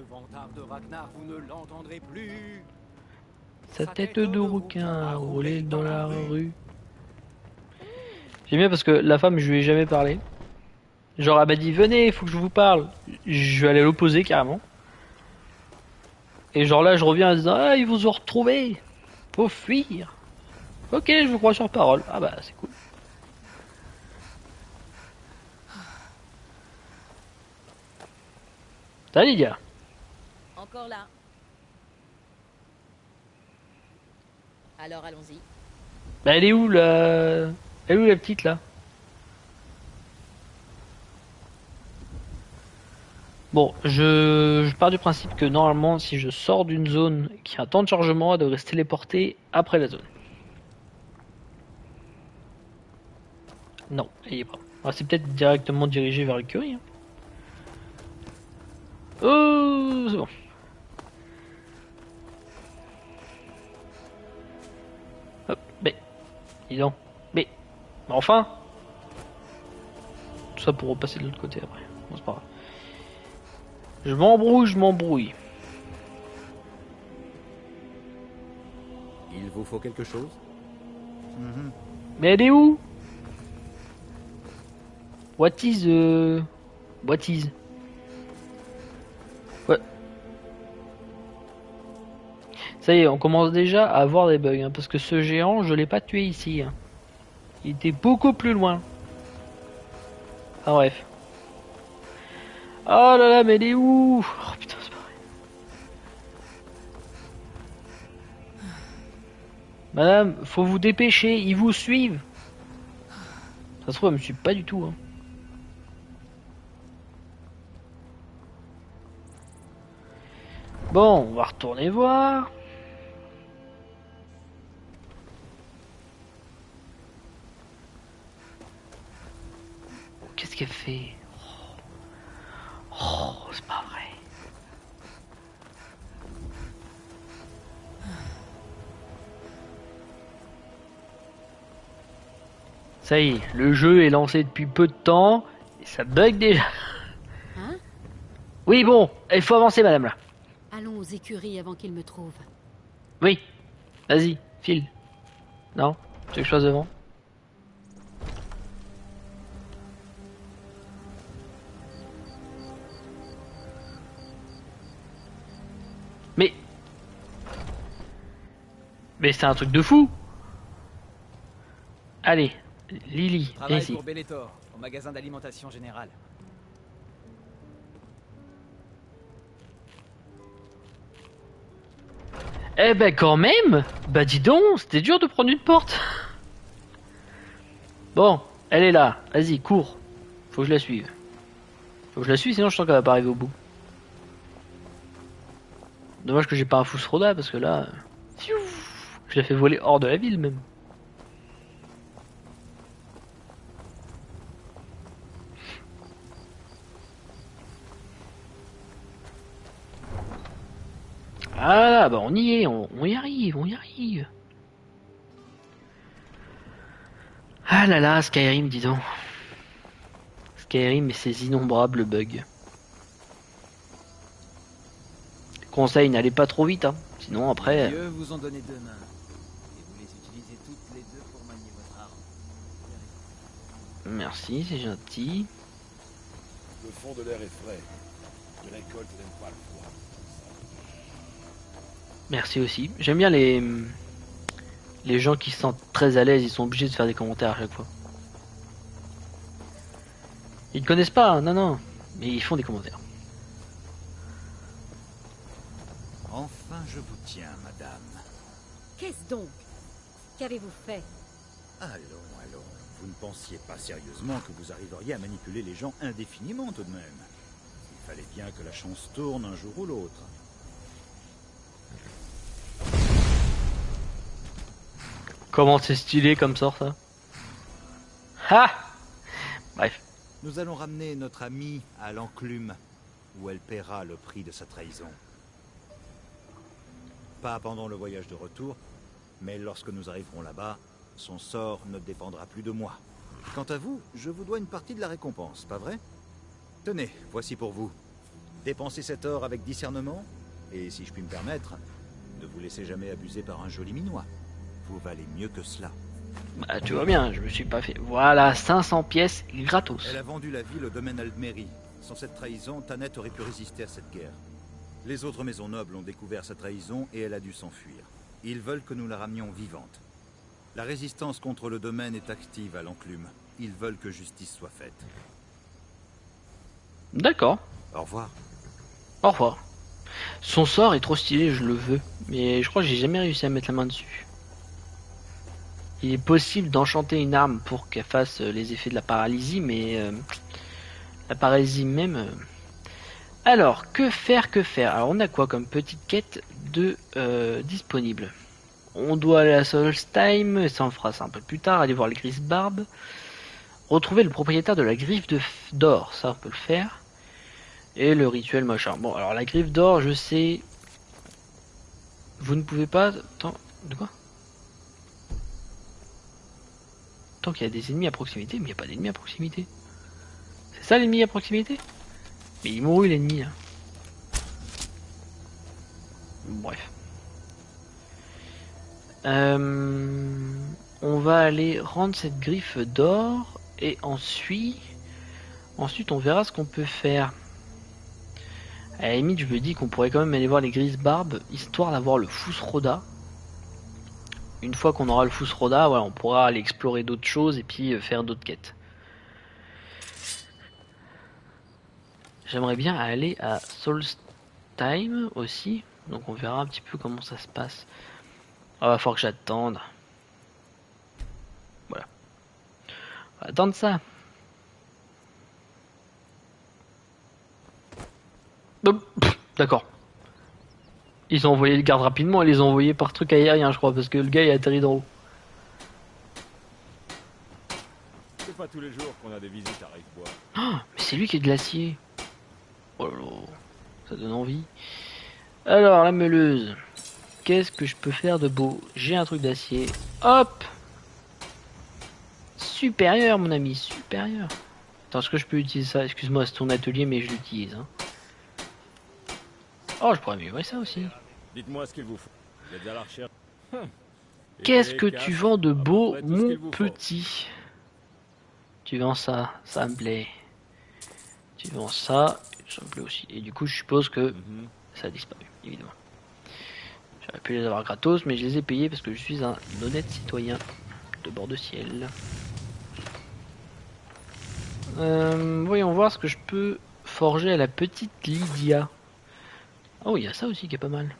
[SPEAKER 1] Sa tête de requin roulée dans la rue. J'aime bien parce que la femme, je lui ai jamais parlé. Genre, elle m'a dit, venez, il faut que je vous parle. Je vais aller à l'opposé, carrément. Et genre là, je reviens en disant, ah, ils vous ont retrouvé. Faut fuir. Ok, je vous crois sur parole. Ah bah, c'est cool. Salut, Lydia.
[SPEAKER 9] Encore là. Alors allons-y.
[SPEAKER 1] Bah elle est où la... Elle est où la petite là? Bon, je pars du principe que normalement si je sors d'une zone qui a un temps de chargement, elle devrait se téléporter après la zone. Non, elle y est pas. Alors, c'est peut-être directement dirigé vers l'écurie. Hein. Oh, c'est bon. Hop, B. Dis donc. B. Enfin. Tout ça pour repasser de l'autre côté après. Bon, c'est pas grave. Je m'embrouille.
[SPEAKER 6] Il vous faut quelque chose?
[SPEAKER 1] Mais elle est où? What is... Ouais. Ça y est, on commence déjà à avoir des bugs, hein, parce que ce géant, je l'ai pas tué ici. Hein. Il était beaucoup plus loin. Ah bref. Oh là là, mais elle est où? Oh putain, c'est pas vrai. Madame, faut vous dépêcher, ils vous suivent. Ça se trouve, elle me suit pas du tout. Hein. Bon, on va retourner voir. Qu'est-ce qu'elle fait? Oh, c'est pas vrai. Ça y est, le jeu est lancé depuis peu de temps et ça bug déjà.
[SPEAKER 13] Hein?
[SPEAKER 1] Oui, bon, il faut avancer, madame là.
[SPEAKER 13] Allons aux écuries avant qu'ils me trouvent.
[SPEAKER 1] Oui, vas-y, file. Non, tu veux que je fasse devant? Mais c'est un truc de fou. Allez, Lily, viens
[SPEAKER 10] Travaille
[SPEAKER 1] ici.
[SPEAKER 10] pour Bellator, au magasin d'alimentation générale.
[SPEAKER 1] Eh ben quand même. Bah dis donc, c'était dur de prendre une porte. Bon, elle est là. Vas-y, cours. Faut que je la suive. Faut que je la suive, sinon je sens qu'elle va pas arriver au bout. Dommage que j'ai pas un fou Froda parce que là, je l'ai fait voler hors de la ville même. Ah là, bah on y est, on y arrive, on y arrive. Ah là là, Skyrim, dis donc. Skyrim et ses innombrables bugs. Conseil, n'allez pas trop vite, hein. Sinon après...
[SPEAKER 10] Dieu vous en donnez deux mains. Et vous les utilisez toutes les deux pour manier votre arme.
[SPEAKER 1] Merci, c'est gentil.
[SPEAKER 15] Le fond de l'air est frais. Les récoltes n'aiment pas le froid.
[SPEAKER 1] Merci aussi. J'aime bien les gens qui se sentent très à l'aise, ils sont obligés de faire des commentaires à chaque fois. Ils ne connaissent pas, hein, non, mais ils font des commentaires.
[SPEAKER 6] Enfin, je vous tiens, madame.
[SPEAKER 5] Qu'est-ce donc? Qu'avez-vous fait?
[SPEAKER 6] Allons. Vous ne pensiez pas sérieusement que vous arriveriez à manipuler les gens indéfiniment tout de même. Il fallait bien que la chance tourne un jour ou l'autre.
[SPEAKER 1] Comment c'est stylé comme sort ça? Ah! Bref.
[SPEAKER 6] Nous allons ramener notre amie à l'enclume, où elle paiera le prix de sa trahison. Pas pendant le voyage de retour, mais lorsque nous arriverons là-bas, son sort ne dépendra plus de moi. Quant à vous, je vous dois une partie de la récompense, pas vrai? Tenez, voici pour vous. Dépensez cet or avec discernement, et si je puis me permettre, ne vous laissez jamais abuser par un joli minois. Vous valez mieux que cela.
[SPEAKER 1] Bah tu vois bien, je me suis pas fait... Voilà, 500 pièces gratos.
[SPEAKER 6] Elle a vendu la ville au domaine Aldmeri. Sans cette trahison, Taneth aurait pu résister à cette guerre. Les autres maisons nobles ont découvert sa trahison et elle a dû s'enfuir. Ils veulent que nous la ramenions vivante. La résistance contre le domaine est active à l'enclume. Ils veulent que justice soit faite.
[SPEAKER 1] D'accord.
[SPEAKER 6] Au revoir.
[SPEAKER 1] Au revoir. Son sort est trop stylé, je le veux. Mais je crois que j'ai jamais réussi à mettre la main dessus. Il est possible d'enchanter une arme pour qu'elle fasse les effets de la paralysie, mais la paralysie même... Alors, que faire, que faire? Alors, on a quoi comme petite quête de disponible? On doit aller à Solstheim, ça on fera ça un peu plus tard, aller voir les Grisbarbes. Retrouver le propriétaire de la griffe d'or, ça on peut le faire. Et le rituel machin. Bon, alors la griffe d'or, je sais... Vous ne pouvez pas... Attends, de quoi? Tant qu'il y a des ennemis à proximité, mais il n'y a pas d'ennemis à proximité. C'est ça l'ennemi à proximité? Mais il mourut l'ennemi là. Bref. On va aller rendre cette griffe d'or et ensuite on verra ce qu'on peut faire. À la limite je me dis qu'on pourrait quand même aller voir les Grisbarbes histoire d'avoir le Fusroda. Une fois qu'on aura le Fusroda, voilà, on pourra aller explorer d'autres choses et puis faire d'autres quêtes. J'aimerais bien aller à Solstheim aussi, donc on verra un petit peu comment ça se passe. Ah, va falloir que j'attende. Voilà. On va attendre ça. D'accord. Ils ont envoyé les gardes rapidement, ils les ont envoyés par truc aérien, je crois, parce que le gars il a atterri d'en haut.
[SPEAKER 8] C'est pas tous les jours qu'on a des visites à Rivebois.
[SPEAKER 1] Oh, mais c'est lui qui est de l'acier. Oh là là, ça donne envie. Alors, la meuleuse. Qu'est-ce que je peux faire de beau? J'ai un truc d'acier. Hop! Supérieur, mon ami, supérieur. Attends, est-ce que je peux utiliser ça? Excuse-moi, c'est ton atelier, mais je l'utilise. Hein. Oh, je pourrais améliorer ça aussi.
[SPEAKER 8] Dites-moi ce qu'il vous faut. Vous êtes à la recherche.
[SPEAKER 1] Qu'est-ce que tu vends de beau, mon petit? Tu vends ça, ça me plaît. Tu vends ça, ça me plaît aussi. Et du coup, je suppose que ça a disparu, évidemment. J'aurais pu les avoir gratos, mais je les ai payés parce que je suis un honnête citoyen de bord de ciel. Voyons voir ce que je peux forger à la petite Lydia. Oh, il y a ça aussi qui est pas mal.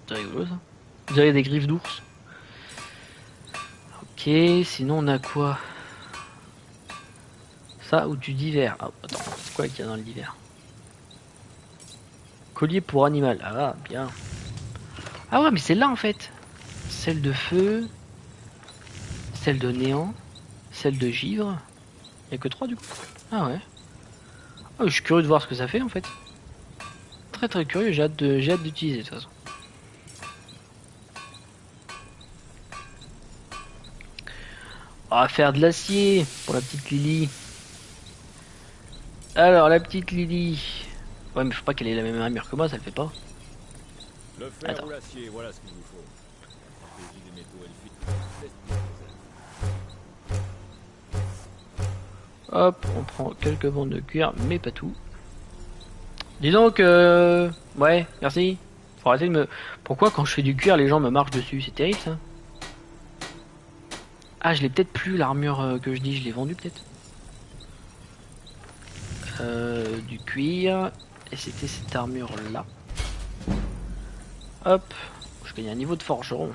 [SPEAKER 1] C'est rigolo ça. Vous avez des griffes d'ours. Ok, sinon on a quoi? Ça ou du divers. Ah, attends, c'est quoi qu'il y a dans le divers? Collier pour animal. Ah, bien. Ah ouais, mais c'est là en fait. Celle de feu. Celle de néant. Celle de givre. Il n'y a que 3 du coup. Ah ouais. Oh, je suis curieux de voir ce que ça fait en fait. Très très curieux, j'ai hâte d'utiliser de toute façon. On va faire de l'acier pour la petite Lily. Alors la petite Lily. Ouais mais faut pas qu'elle ait la même armure que moi, ça le fait pas.
[SPEAKER 8] Le fer ou l'acier, voilà ce qu'il vous faut.
[SPEAKER 1] Hop, on prend quelques bandes de cuir, mais pas tout. Dis donc, ouais, merci. Faut arrêter de me... Pourquoi quand je fais du cuir, les gens me marchent dessus? C'est terrible ça. Ah, je l'ai peut-être plus l'armure que je dis, je l'ai vendue peut-être. Du cuir. Et c'était cette armure là. Hop, je gagne un niveau de forgeron.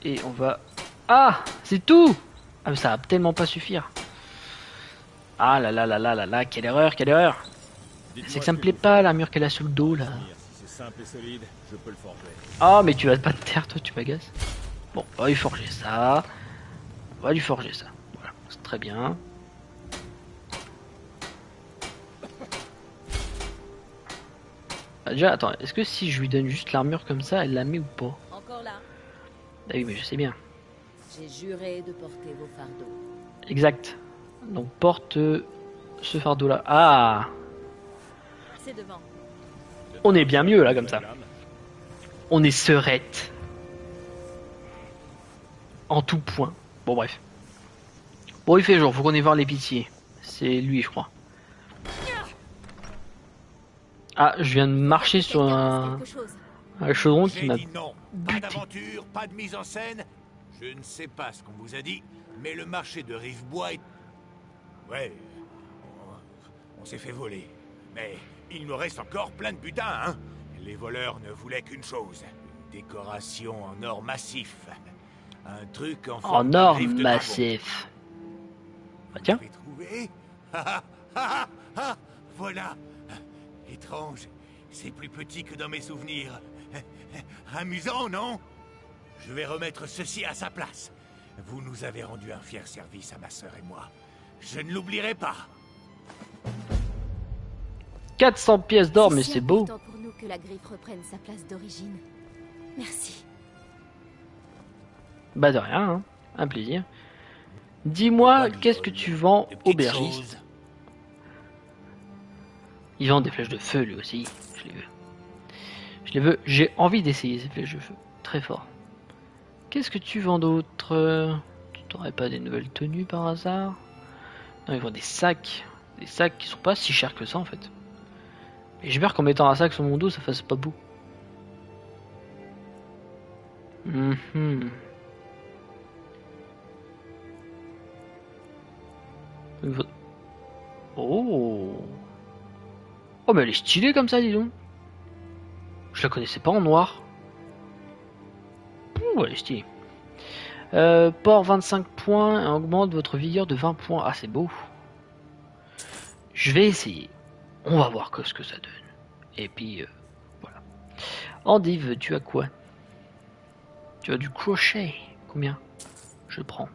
[SPEAKER 1] Et on va... Ah, c'est tout. Ah mais ça va tellement pas suffire. Ah là là là là là là, quelle erreur, quelle erreur. C'est que ça me plaît pas l'armure qu'elle a sous le dos là.
[SPEAKER 8] Si c'est simple et solide, je peux le forger.
[SPEAKER 1] Ah mais tu vas pas te taire toi, tu m'agaces. Bon, on va lui forger ça. On va lui forger ça. Voilà, c'est très bien. Ah, déjà, attends, est-ce que si je lui donne juste l'armure comme ça, elle la met ou pas?
[SPEAKER 9] Encore là.
[SPEAKER 1] Ah oui mais je sais bien.
[SPEAKER 9] J'ai juré de porter vos fardeaux.
[SPEAKER 1] Exact. Donc porte ce fardeau là. Ah,
[SPEAKER 9] C'est devant.
[SPEAKER 1] on est bien mieux là comme ça. On est sereite. En tout point. Bon bref. Bon il fait jour, faut qu'on aille voir l'épicier. C'est lui je crois. Ah, je viens de marcher sur un chaudron qui m'a...
[SPEAKER 7] Non, pas d'aventure, pas de mise en scène. Je ne sais pas ce qu'on vous a dit, mais le marché de Rivebois est... Ouais, on s'est fait voler. Mais il nous reste encore plein de butin, hein. Les voleurs ne voulaient qu'une chose, décoration en or massif. Un truc en
[SPEAKER 1] En
[SPEAKER 7] forme de
[SPEAKER 1] or
[SPEAKER 7] griffe de dragon.
[SPEAKER 1] massif. Bah tiens.
[SPEAKER 7] Vous l'avez trouvé? Ah, voilà. Étrange. C'est plus petit que dans mes souvenirs. Amusant, non? Je vais remettre ceci à sa place. Vous nous avez rendu un fier service à ma sœur et moi. Je ne l'oublierai pas.
[SPEAKER 1] 400 pièces d'or, mais
[SPEAKER 11] si
[SPEAKER 1] c'est beau.
[SPEAKER 11] important pour nous que la griffe reprenne sa place d'origine. Merci.
[SPEAKER 1] Bah de rien, hein. Un plaisir. Dis-moi, qu'est-ce que tu vends aubergiste? Il vend des flèches de feu lui aussi. Je les veux. Je les veux. J'ai envie d'essayer ces flèches de feu. Très fort. Qu'est-ce que tu vends d'autre? Tu n'aurais pas des nouvelles tenues par hasard? Non, ils vendent des sacs. Des sacs qui sont pas si chers que ça en fait. Et j'espère qu'en mettant un sac sur mon dos, ça fasse pas beau. Oh. Oh mais elle est stylée comme ça, dis donc. Je la connaissais pas en noir. Ouh, elle est stylée. Port 25 points, augmente votre vigueur de 20 points. Ah c'est beau. Je vais essayer. On va voir ce que ça donne. Et puis voilà. Andive, tu as quoi? Tu as du crochet. Combien? Je prends.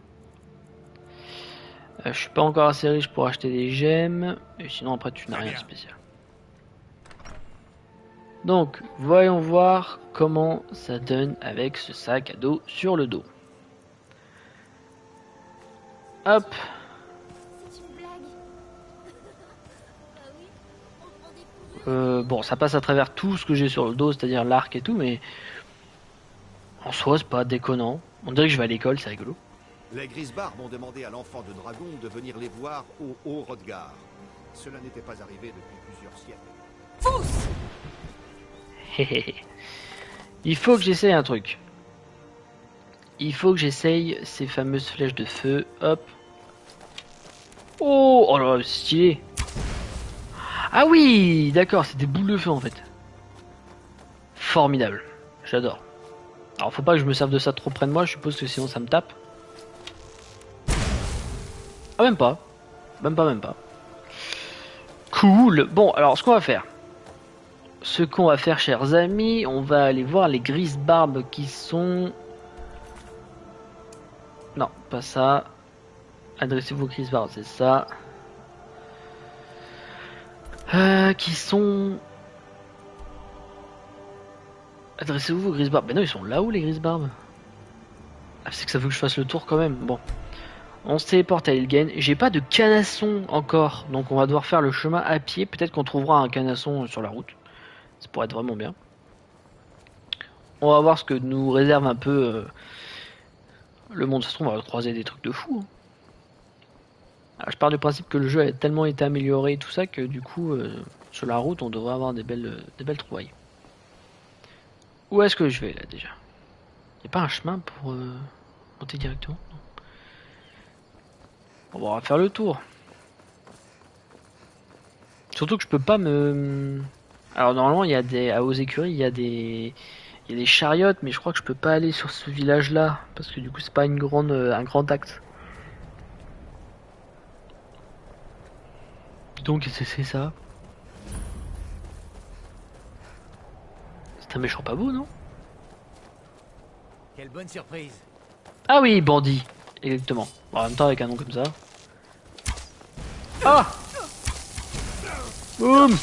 [SPEAKER 1] Je suis pas encore assez riche pour acheter des gemmes. Et sinon après tu n'as rien de spécial. Donc voyons voir comment ça donne avec ce sac à dos sur le dos. Hop. Bon, ça passe à travers tout ce que j'ai sur le dos, c'est-à-dire l'arc et tout, mais en soi, c'est pas déconnant. On dirait que je vais à l'école, c'est rigolo.
[SPEAKER 2] Les Grisbarbes ont demandé à l'enfant de dragon de venir les voir au Haut-Rodgar. Cela n'était pas arrivé depuis plusieurs siècles.
[SPEAKER 1] Il faut que j'essaye un truc. Il faut que j'essaye ces fameuses flèches de feu. Hop. Oh, oh là, c'est stylé. Ah oui, d'accord, c'est des boules de feu en fait. Formidable. J'adore. Alors faut pas que je me serve de ça trop près de moi, je suppose que sinon ça me tape. Ah même pas. Même pas. Cool. Bon, alors ce qu'on va faire. Ce qu'on va faire, chers amis, on va aller voir les Grisbarbes qui sont... Non, pas ça. Adressez-vous aux Grisbarbes, c'est ça. Qui sont... Adressez-vous aux Grisbarbes. Mais non, ils sont là-haut les Grisbarbes. Ah, c'est que ça veut que je fasse le tour quand même. Bon. On se téléporte à Ilgen. J'ai pas de canasson encore. Donc on va devoir faire le chemin à pied. Peut-être qu'on trouvera un canasson sur la route. Ça pourrait être vraiment bien. On va voir ce que nous réserve un peu le monde. Ça se trouve, on va croiser des trucs de fou. Hein. Alors, je pars du principe que le jeu a tellement été amélioré et tout ça que du coup, sur la route, on devrait avoir des belles trouvailles. Où est-ce que je vais là déjà? Il n'y a pas un chemin pour monter directement? Non. On va faire le tour. Surtout que je peux pas me... Alors normalement il y a des... aux écuries il y a des chariotes, mais je crois que je peux pas aller sur ce village là parce que du coup c'est pas un grand acte. Donc c'est ça. C'est un méchant pas beau, non?
[SPEAKER 10] Quelle bonne surprise.
[SPEAKER 1] Ah oui, bandit. Exactement. Bon, en même temps avec un nom comme ça. Ah! Boum!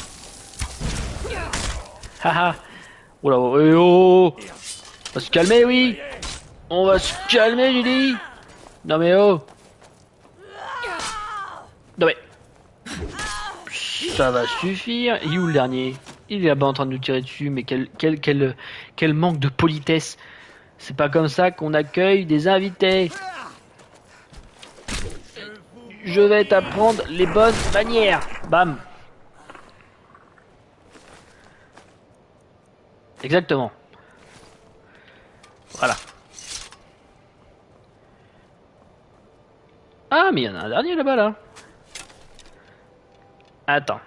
[SPEAKER 1] Haha! Oh là, oh! On va se calmer, oui! On va se calmer, j'ai dit! Non mais oh! Non mais... Ça va suffire! Il est où le dernier? Il est là-bas en train de nous tirer dessus, mais quel manque de politesse! C'est pas comme ça qu'on accueille des invités! Je vais t'apprendre les bonnes manières! Bam! Exactement. Voilà. Ah, mais il y en a un dernier là-bas, là. Attends.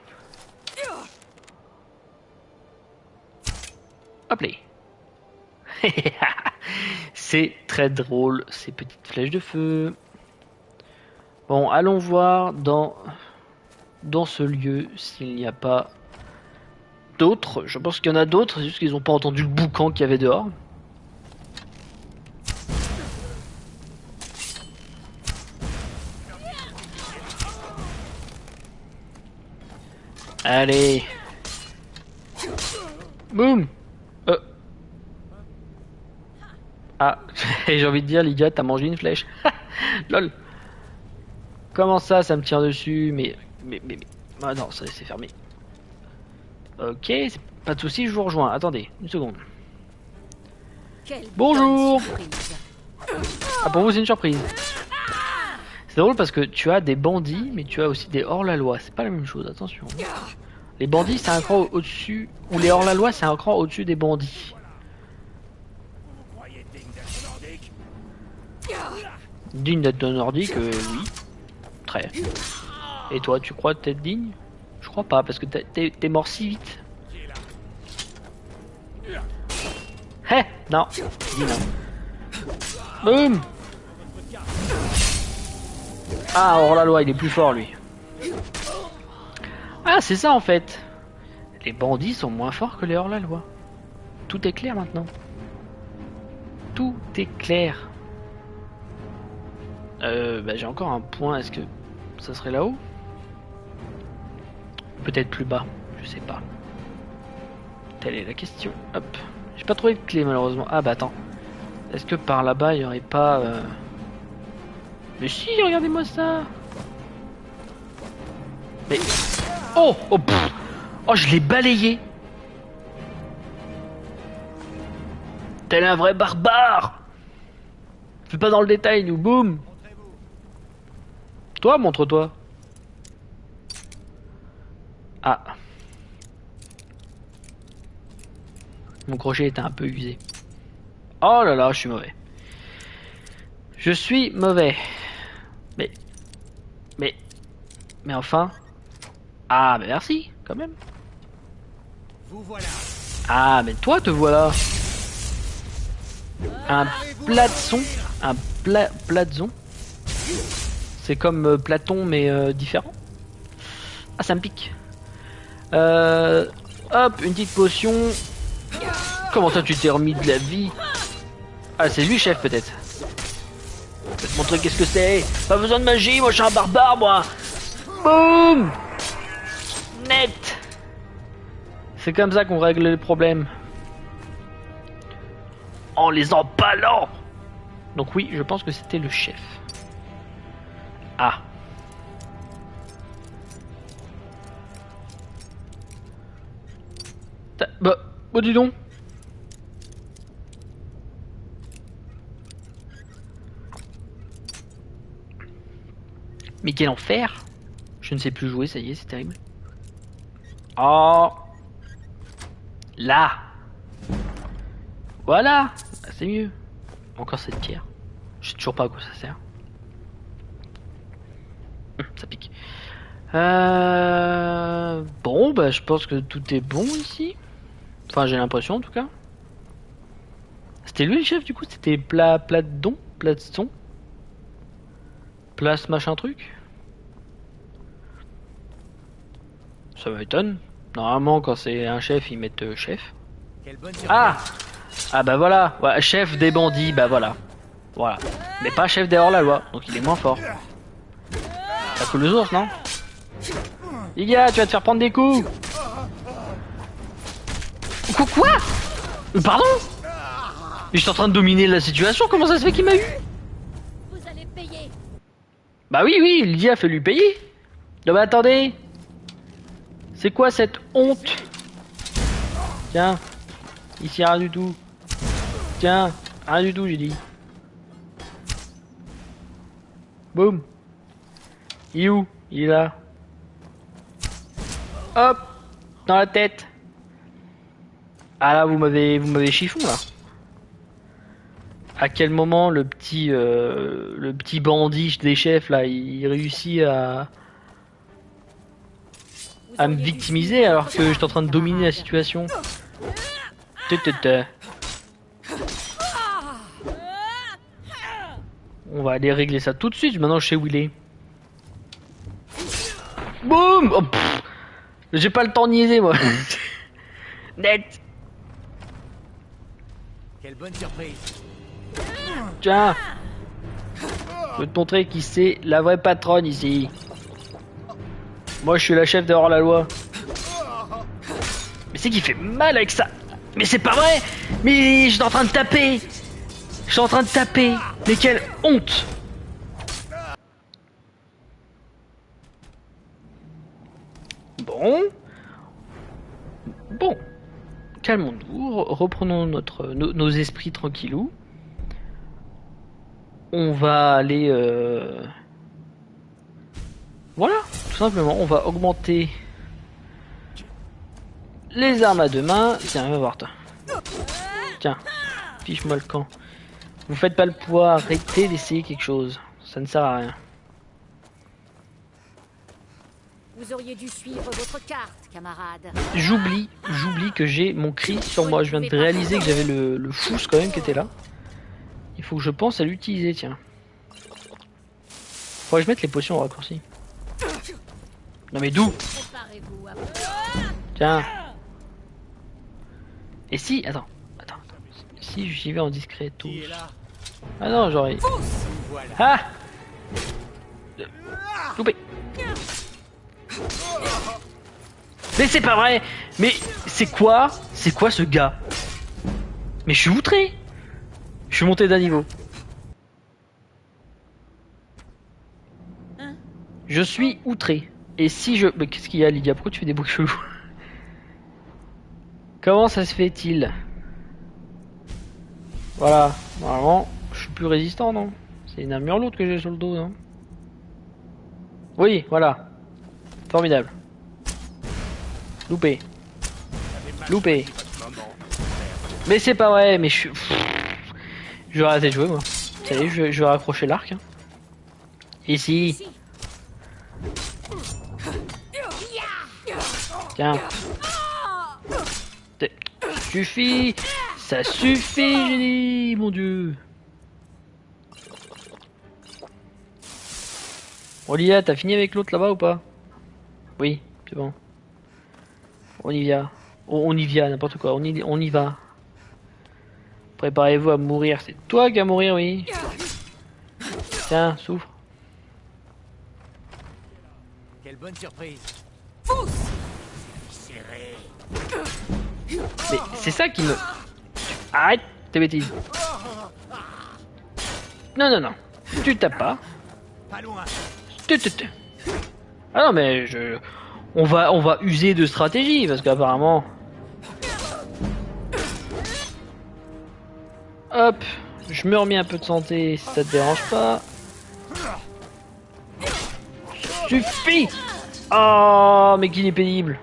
[SPEAKER 1] Hop là. C'est très drôle, ces petites flèches de feu. Bon, allons voir dans ce lieu s'il n'y a pas d'autres. Je pense qu'il y en a d'autres, c'est juste qu'ils n'ont pas entendu le boucan qu'il y avait dehors. Allez. Boum. Ah, j'ai envie de dire, Lydia, t'as mangé une flèche. Lol. Comment ça me tire dessus? Mais... Ah non, ça c'est fermé. Ok, c'est pas de soucis, je vous rejoins. Attendez, une seconde. Bonjour. Ah, pour vous c'est une surprise. C'est drôle parce que tu as des bandits, mais tu as aussi des hors-la-loi. C'est pas la même chose, attention. Les bandits c'est un cran au-dessus, ou les hors-la-loi c'est un cran au-dessus des bandits. Digne d'être nordique, oui. Très. Et toi, tu crois t'être digne? Je crois pas, parce que t'es mort si vite. Hé, non. Dis non. Boum. Ah, hors-la-loi, il est plus fort, lui. Ah, c'est ça, en fait. Les bandits sont moins forts que les hors-la-loi. Tout est clair, maintenant. Tout est clair. J'ai encore un point. Est-ce que ça serait là-haut? Peut-être plus bas. Je sais pas. Telle est la question. Hop. J'ai pas trouvé de clé malheureusement. Ah bah attends. Est-ce que par là-bas il y aurait pas... Mais si, regardez-moi ça. Mais... Oh, oh, pff. Oh, je l'ai balayé. Tel un vrai barbare. Fais pas dans le détail, nous. Boum. Toi, montre-toi. Ah. Mon crochet était un peu usé. Oh là là, je suis mauvais. Je suis mauvais. Mais enfin. Ah, mais merci, quand même.
[SPEAKER 7] Vous voilà.
[SPEAKER 1] Ah, mais toi, te voilà. Un platzon. Un platzon. C'est comme Platon, mais différent. Ah, ça me pique. Hop, une petite potion. Comment ça, tu t'es remis de la vie? Ah, c'est lui, chef, peut-être. Je vais te montrer qu'est-ce que c'est. Pas besoin de magie, moi, je suis un barbare, moi. Boum. Net. C'est comme ça qu'on règle les problèmes. En les empalant. Donc oui, je pense que c'était le chef. Ah. Bah dis donc. Mais quel enfer. Je ne sais plus jouer, ça y est, c'est terrible. Oh. Là. Voilà. Ah, c'est mieux. Encore cette pierre. Je sais toujours pas à quoi ça sert. Ça pique. Bon, bah je pense que tout est bon ici. Enfin, j'ai l'impression en tout cas. C'était lui le chef du coup? C'était Platon? Place machin truc? Ça m'étonne. Normalement, quand c'est un chef, ils mettent chef. Ah! Ah bah voilà, ouais, chef des bandits, bah voilà. Voilà. Mais pas chef des hors-la-loi, donc il est moins fort. Pas que les ours, non? Les gars, tu vas te faire prendre des coups. Quoi? Pardon? Mais je suis en train de dominer la situation, comment ça se fait qu'il m'a eu?
[SPEAKER 11] Vous allez payer.
[SPEAKER 1] Bah oui, Lydia a fait lui payer. Non mais attendez. C'est quoi cette honte? Tiens. Ici rien du tout. Tiens, rien du tout j'ai dit. Boum. Il est où? Il est là. Hop. Dans la tête. Ah là vous m'avez chiffon là. À quel moment le petit bandit des chefs là il réussit à me victimiser alors que j'étais en train de dominer la situation. On va aller régler ça tout de suite. Maintenant, je sais où il est. Boum. Oh, j'ai pas le temps de niaiser, moi. Net.
[SPEAKER 7] Quelle bonne surprise.
[SPEAKER 1] Tiens. Je vais te montrer qui c'est la vraie patronne ici. Moi, je suis la chef dehors la loi. Mais c'est qui fait mal avec ça. Mais c'est pas vrai. Mais je suis en train de taper. Je suis en train de taper. Mais quelle honte. Bon. Calmons-nous. Reprenons nos esprits tranquillou. On va aller... Voilà, tout simplement. On va augmenter les armes à deux mains. Tiens, va voir toi. Tiens, fiche-moi le camp. Vous faites pas le poids, arrêtez d'essayer quelque chose. Ça ne sert à rien.
[SPEAKER 13] Vous auriez dû suivre votre carte, camarade.
[SPEAKER 1] J'oublie que j'ai mon cri sur moi. Je viens de réaliser que j'avais le fous quand même qui était là. Il faut que je pense à l'utiliser, tiens. Faudrait que je mette les potions au raccourci. Non mais d'où? Tiens. Et si... Attends. Si j'y vais en discret tout. Ah non, j'aurais... Ah. Loupé. Mais c'est pas vrai. Mais c'est quoi ce gars? Mais je suis outré. Je suis monté d'un niveau. Je suis outré. Et si je... Mais qu'est-ce qu'il y a, Lydia? Pourquoi tu fais des bruits chelous? Comment ça se fait-il? Voilà. Normalement, je suis plus résistant, non? C'est une armure lourde que j'ai sur le dos, non? Oui, voilà. Formidable. Loupé. Loupé. Mais c'est pas vrai, mais je suis... Je vais arrêter de jouer, moi. Ça y est, je vais raccrocher l'arc. Hein. Ici. Tiens. Suffit. Ça suffit, j'ai dit, mon dieu. Olivia, t'as fini avec l'autre là-bas ou pas? Oui, c'est bon. On y vient. On y vient, n'importe quoi. On y va. Préparez-vous à mourir. C'est toi qui vas mourir, oui. Tiens, souffre.
[SPEAKER 7] Quelle bonne surprise.
[SPEAKER 1] Mais c'est ça qui me... Arrête tes bêtises. Non, non, non. Tu tapes pas.
[SPEAKER 7] Pas loin.
[SPEAKER 1] Ah non, mais on va user de stratégie parce qu'apparemment... Hop, je me remets un peu de santé si ça te dérange pas. Suffit. Oh, mais qu'il est pénible.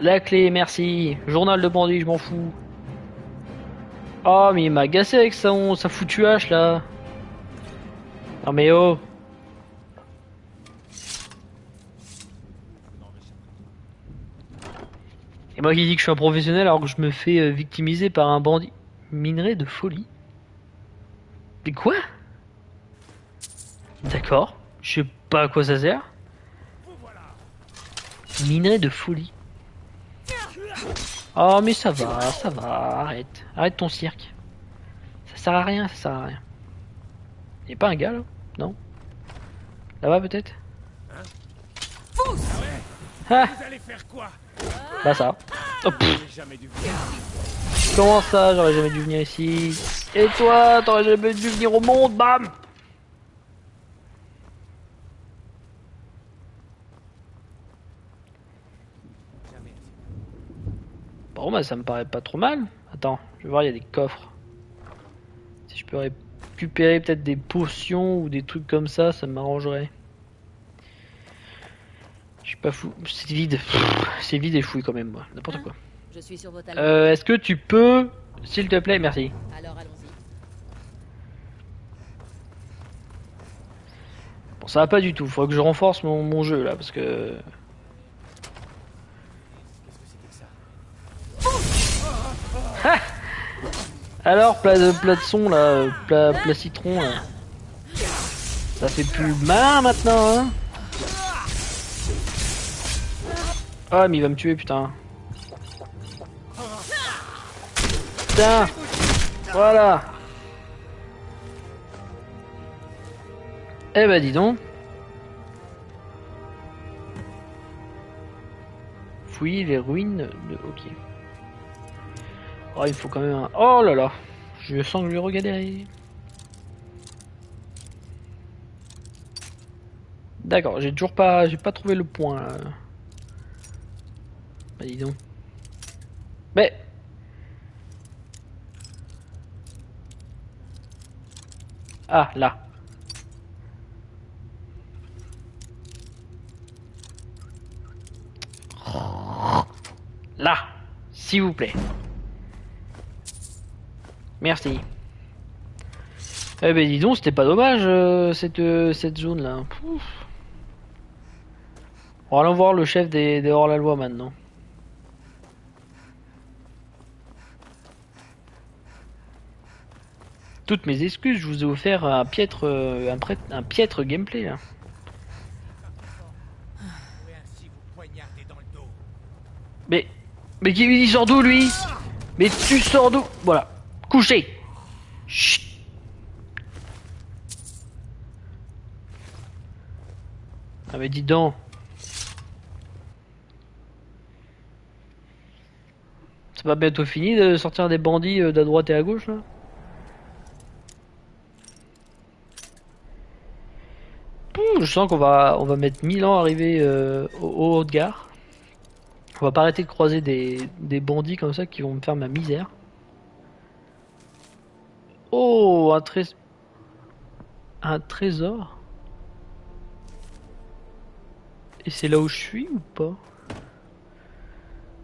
[SPEAKER 1] La clé, merci. Journal de bandit, je m'en fous. Oh, mais il m'a agacé avec sa foutue hache là. Non mais oh. Et moi qui dis que je suis un professionnel alors que je me fais victimiser par un bandit. Minerai de folie. Mais quoi? D'accord. Je sais pas à quoi ça sert. Minerai de folie. Oh mais ça va, arrête. Arrête ton cirque. Ça sert à rien, ça sert à rien. Y'a pas un gars là? Non? Là-bas peut-être? Ah!
[SPEAKER 7] Vous allez faire quoi?
[SPEAKER 1] Bah ça. Oh, comment ça, j'aurais jamais dû venir ici? Et toi, t'aurais jamais dû venir au monde, bam! Bon bah ça me paraît pas trop mal. Attends, je vais voir, il y a des coffres. Si je peux récupérer peut-être des potions ou des trucs comme ça m'arrangerait. Je suis pas fou, c'est vide. C'est vide et fouille quand même, moi. N'importe quoi.
[SPEAKER 9] Je suis sur vos talons.
[SPEAKER 1] Est-ce que tu peux, s'il te plaît, merci.
[SPEAKER 9] Alors allons-y.
[SPEAKER 1] Bon, ça va pas du tout. Faudrait que je renforce mon jeu là, parce que. Ah Alors, plat de son là, plat citron là. Ça fait plus mal maintenant, hein. Ah, mais il va me tuer, putain. Putain. Voilà. Eh ben, dis donc. Fouiller les ruines de... Ok. Oh, il faut quand même un... Oh là là. Je sens que je vais regarder. D'accord, j'ai toujours pas... J'ai pas trouvé le point, là. Bah, dis donc. Mais... Ah, là. Là, s'il vous plaît. Merci. Eh ben dis donc, c'était pas dommage cette zone là. Pouf. On va aller voir le chef des hors-la-loi maintenant. Toutes mes excuses, je vous ai offert un piètre gameplay là. Mais il sort d'où lui? Mais tu sors d'où? Voilà. Couché. Chut. Ah mais dis donc. C'est pas bientôt fini de sortir des bandits d'à droite et à gauche là? Je sens qu'on va mettre 1000 ans à arriver au haut de gare. On va pas arrêter de croiser des bandits comme ça qui vont me faire ma misère. Oh, un trésor. Et c'est là où je suis ou pas?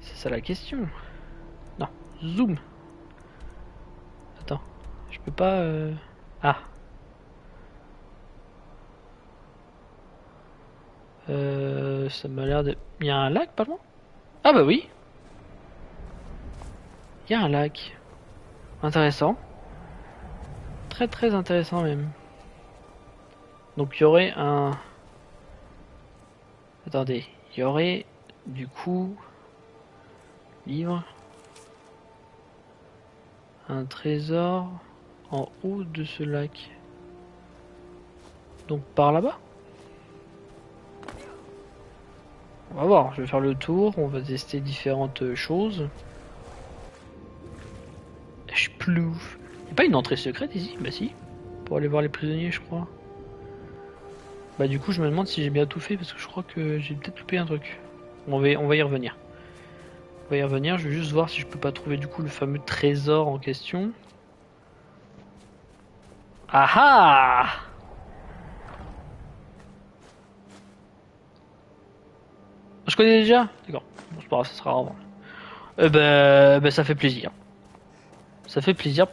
[SPEAKER 1] C'est ça la question. Non, zoom. Attends, je peux pas... Ah. Ça m'a l'air de... Il y a un lac pas loin? Ah bah oui. Il y a un lac. Intéressant. Très très intéressant même. Donc il y aurait un... Attendez, il y aurait du coup... Livre. Un trésor en haut de ce lac. Donc par là-bas? On va voir, je vais faire le tour, on va tester différentes choses. Je plouf. Y'a pas une entrée secrète ici? Bah si. Pour aller voir les prisonniers je crois. Bah du coup je me demande si j'ai bien tout fait parce que je crois que j'ai peut-être loupé un truc. On va y revenir. On va y revenir, je vais juste voir si je peux pas trouver du coup le fameux trésor en question. Ah ah! Je connais déjà? D'accord. Bon, c'est pas grave, ça sera avant. Ben, ça fait plaisir. Ça fait plaisir.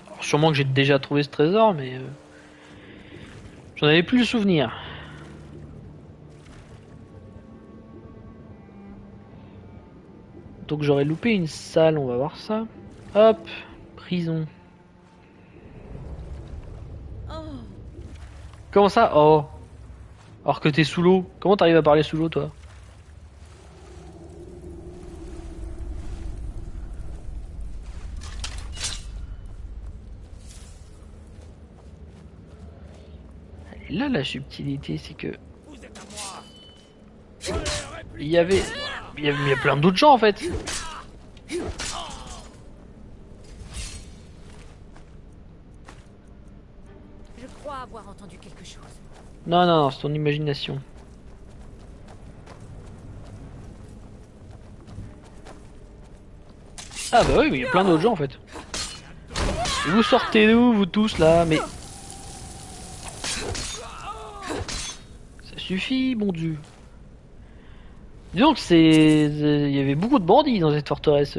[SPEAKER 1] Alors, sûrement que j'ai déjà trouvé ce trésor, mais... j'en avais plus le souvenir. Donc j'aurais loupé une salle, on va voir ça. Hop, prison. Comment ça? Oh. Alors que t'es sous l'eau. Comment t'arrives à parler sous l'eau, toi? Et là, la subtilité, c'est que... Il y a plein d'autres gens, en fait.
[SPEAKER 13] Je crois avoir entendu quelque chose.
[SPEAKER 1] Non, c'est ton imagination. Ah bah oui, mais il y a plein d'autres gens en fait. Et vous sortez d'où, vous tous là? Mais... ça suffit, mon dieu. Dis donc, il y avait beaucoup de bandits dans cette forteresse.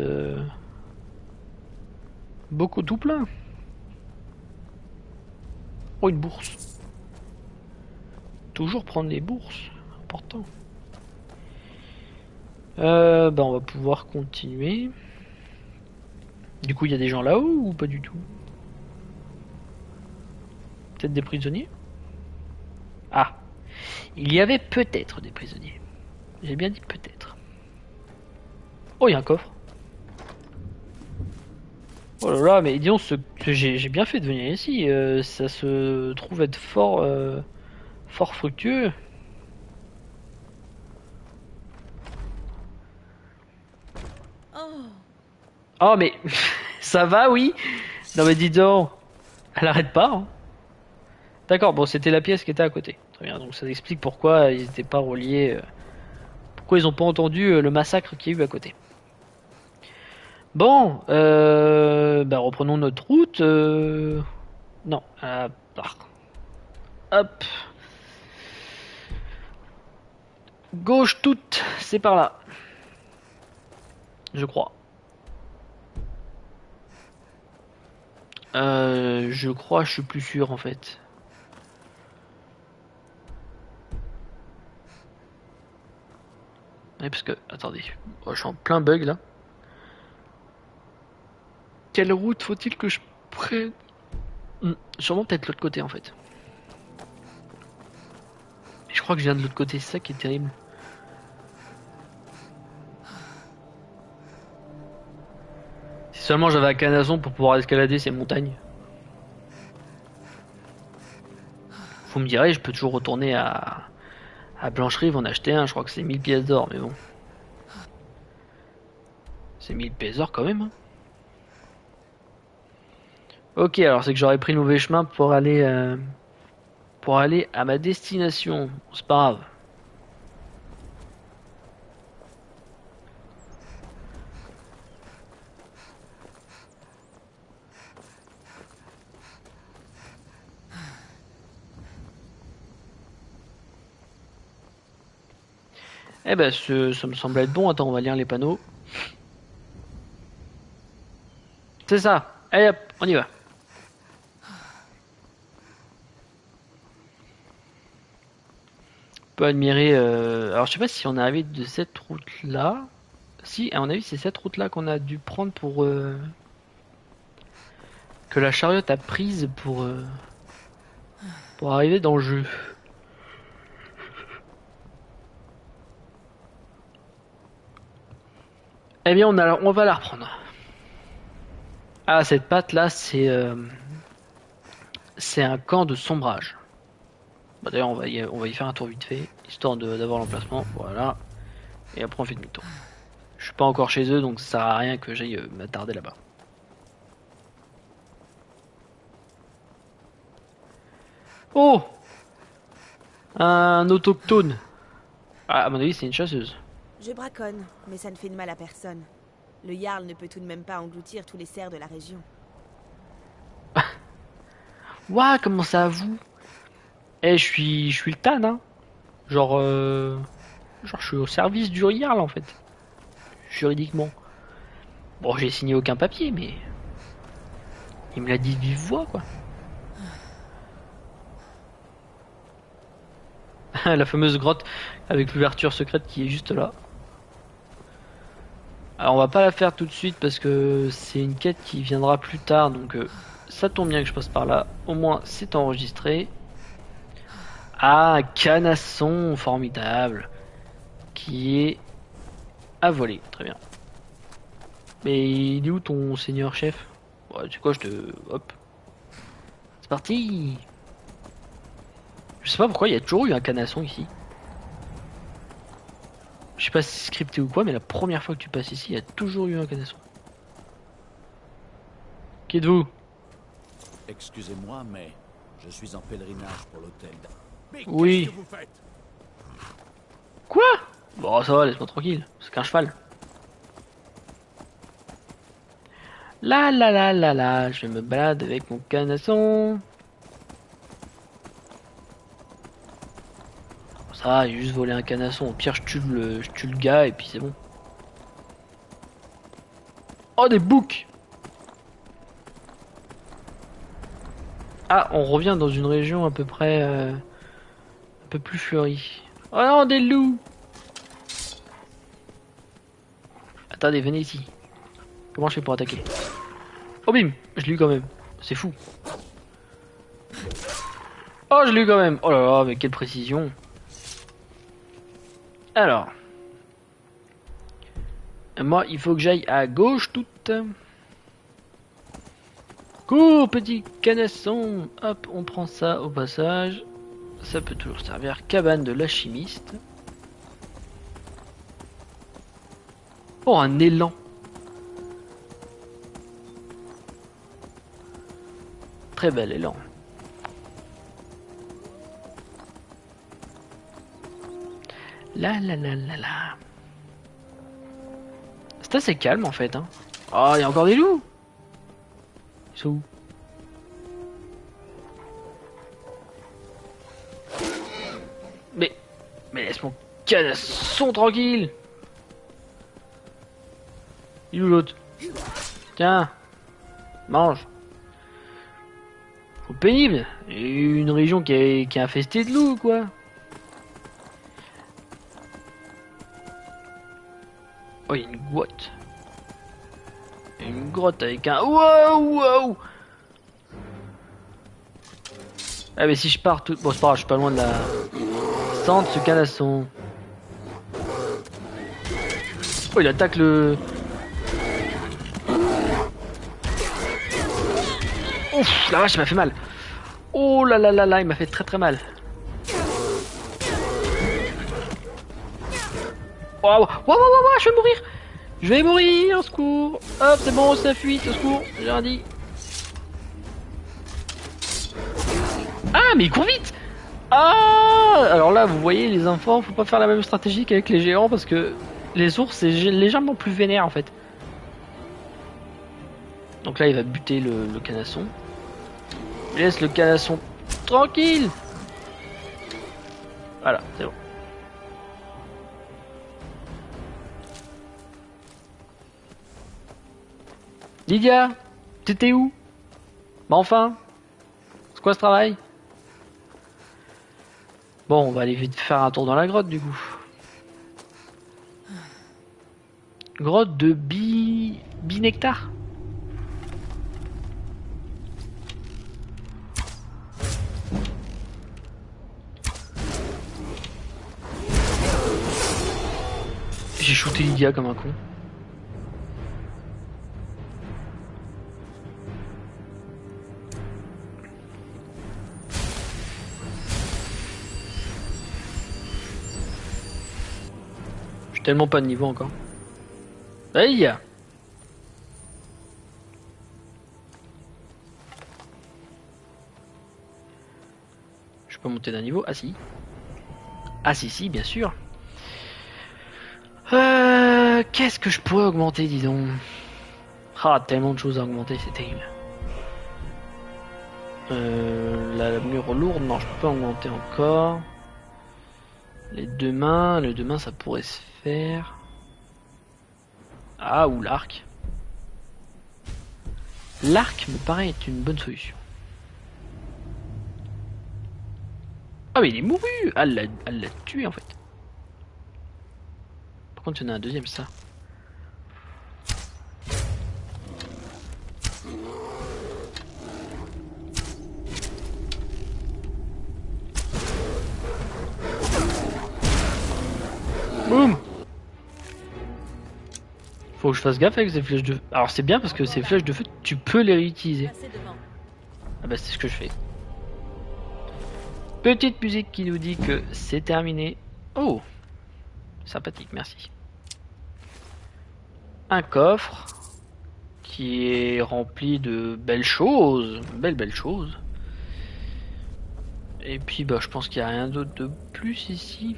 [SPEAKER 1] Beaucoup, tout plein. Oh, une bourse. Toujours prendre les bourses, important. Bah on va pouvoir continuer. Du coup il y a des gens là-haut ou pas du tout? Peut-être des prisonniers? Ah, il y avait peut-être des prisonniers. J'ai bien dit peut-être. Oh, il y a un coffre. Oh là là, mais disons, j'ai bien fait de venir ici. Ça se trouve être fort, fort fructueux. Oh, mais ça va, oui. Non, mais dis donc, elle arrête pas. Hein. D'accord, bon, c'était la pièce qui était à côté. Très bien, donc ça explique pourquoi ils n'étaient pas reliés. Pourquoi ils n'ont pas entendu le massacre qu'il y a eu à côté. Bon, bah reprenons notre route. Non, hop. Gauche toute, c'est par là. Je crois. Je suis plus sûr en fait. Ouais, parce que, attendez, je suis en plein bug là. Quelle route faut-il que je prenne? Sûrement peut-être l'autre côté en fait. Je crois que je viens de l'autre côté, c'est ça qui est terrible. Si seulement j'avais un canasson pour pouvoir escalader ces montagnes. Vous me direz, je peux toujours retourner à Blancherive en acheter un, je crois que c'est 1000 pièces d'or, mais bon. C'est 1000 pièces d'or quand même. Hein. Ok, alors c'est que j'aurais pris le mauvais chemin pour aller à ma destination. C'est pas grave. Eh ben, ça me semble être bon. Attends, on va lire les panneaux. C'est ça. Allez hop, on y va. On peut admirer... Alors je sais pas si on est arrivé de cette route-là. Si, à mon avis, c'est cette route-là qu'on a dû prendre pour... que la chariote a prise pour arriver dans le jeu. Eh bien, on va la reprendre. Ah, cette patte là, c'est un camp de sombrage. Bah, d'ailleurs, on va y faire un tour vite fait, histoire d'avoir l'emplacement. Voilà. Et après, on fait demi-tour. Je suis pas encore chez eux, donc ça sert à rien que j'aille m'attarder là-bas. Oh! Un autochtone. Ah, à mon avis, c'est une chasseuse.
[SPEAKER 12] Je braconne, mais ça ne fait de mal à personne. Le Jarl ne peut tout de même pas engloutir tous les cerfs de la région.
[SPEAKER 1] Ouah, comment ça vous? Eh, je suis le Tan, hein. Genre, je suis au service du Jarl en fait. Juridiquement. Bon, j'ai signé aucun papier, mais il me l'a dit de vive voix, quoi. La fameuse grotte avec l'ouverture secrète qui est juste là. Alors on va pas la faire tout de suite parce que c'est une quête qui viendra plus tard, donc ça tombe bien que je passe par là. Au moins c'est enregistré. Ah, un canasson formidable qui est à voler, très bien. Mais il est où ton seigneur chef? Ouais, tu sais quoi, hop. C'est parti. Je sais pas pourquoi il y a toujours eu un canasson ici. Je sais pas si c'est scripté ou quoi, mais la première fois que tu passes ici, il y a toujours eu un canasson. Qui êtes-vous?
[SPEAKER 16] Excusez-moi, mais je suis en pèlerinage pour l'hôtel.
[SPEAKER 1] Oui.
[SPEAKER 16] Qu'est-ce que vous faites?
[SPEAKER 1] Quoi? Bon, ça va, laisse-moi tranquille. C'est qu'un cheval. Là, je me balade avec mon canasson. Ça va, j'ai juste volé un canasson. Au pire, je tue le gars et puis c'est bon. Oh, des boucs! Ah, on revient dans une région à peu près... un peu plus fleurie. Oh non, des loups! Attendez, venez ici. Comment je fais pour attaquer? Oh bim, je l'ai eu quand même. C'est fou. Oh, je l'ai eu quand même. Oh là là, mais quelle précision. Alors. Moi, il faut que j'aille à gauche toute. Cours, petit canasson. Hop, on prend ça au passage. Ça peut toujours servir. Cabane de l'alchimiste. Oh, un élan. Très bel élan. La la la la la. C'est assez calme en fait. Hein. Oh, il y a encore des loups. Ils sont où? Mais laisse mon canasson tranquille. Il est où l'autre? Tiens, mange. Faut pénible. Une région qui est infestée de loups, quoi. Oh, il y a une grotte. Une grotte avec un... Wow, wow. Ah, mais si je pars tout... Bon, c'est pas grave, je suis pas loin de la... Centre, ce canasson. Oh, il attaque le... Ouf, la vache, il m'a fait mal. Oh là là là là, il m'a fait très très mal. Waouh, waouh, waouh, waouh, je vais mourir. Je vais mourir, au secours. Hop, c'est bon, ça fuit, au secours, j'ai rien dit. Ah, mais il court vite. Ah, alors là, vous voyez, les enfants, faut pas faire la même stratégie qu'avec les géants parce que les ours, c'est légèrement plus vénère en fait. Donc là, il va buter le canasson. Laisse le canasson tranquille. Voilà, c'est bon. Lydia, t'étais où? Bah enfin, c'est quoi ce travail? Bon, on va aller vite faire un tour dans la grotte du coup. Grotte de Binectar. J'ai shooté Lydia comme un con. J'ai tellement pas de niveau encore. Aïe! Je peux monter d'un niveau? Ah si. Ah si, bien sûr. Qu'est-ce que je pourrais augmenter, dis donc? Ah, tellement de choses à augmenter, c'est terrible. La mur lourde, non, je peux pas augmenter encore. Les deux mains, ça pourrait se faire. Ah, ou l'arc. L'arc me paraît être une bonne solution. Ah, mais il est mouru! Ah, elle l'a tué en fait. Par contre, il y en a un deuxième, ça. Boum! Faut que je fasse gaffe avec ces flèches de feu. Alors c'est bien parce que ces flèches de feu, tu peux les réutiliser. Ah bah c'est ce que je fais. Petite musique qui nous dit que c'est terminé. Oh! Sympathique, merci. Un coffre qui est rempli de belles choses. Belles choses. Et puis bah je pense qu'il n'y a rien d'autre de plus ici.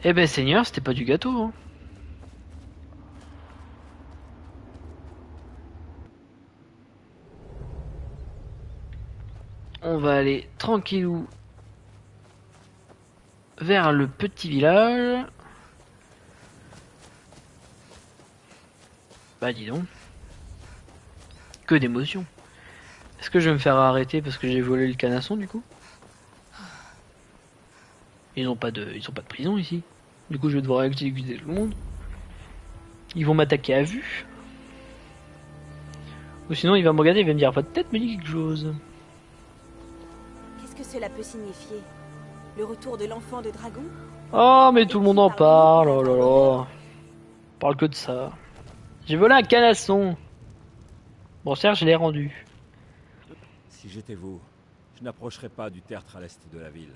[SPEAKER 1] Eh ben Seigneur, c'était pas du gâteau, hein. On va aller tranquillou vers le petit village. Bah dis donc. Que d'émotion. Est-ce que je vais me faire arrêter parce que j'ai volé le canasson du coup? Ils ont pas de prison ici. Du coup je vais devoir exécuter tout le monde. Ils vont m'attaquer à vue. Ou sinon il va me regarder, il va me dire votre tête me dit quelque chose.
[SPEAKER 12] Qu'est-ce que cela peut signifier? Le retour de l'enfant de dragon?
[SPEAKER 1] Oh mais tout le monde en parle, oh là là. On parle que de ça. J'ai volé un canasson. Bon certes je l'ai rendu.
[SPEAKER 8] Si j'étais vous, je n'approcherais pas du tertre à l'est de la ville.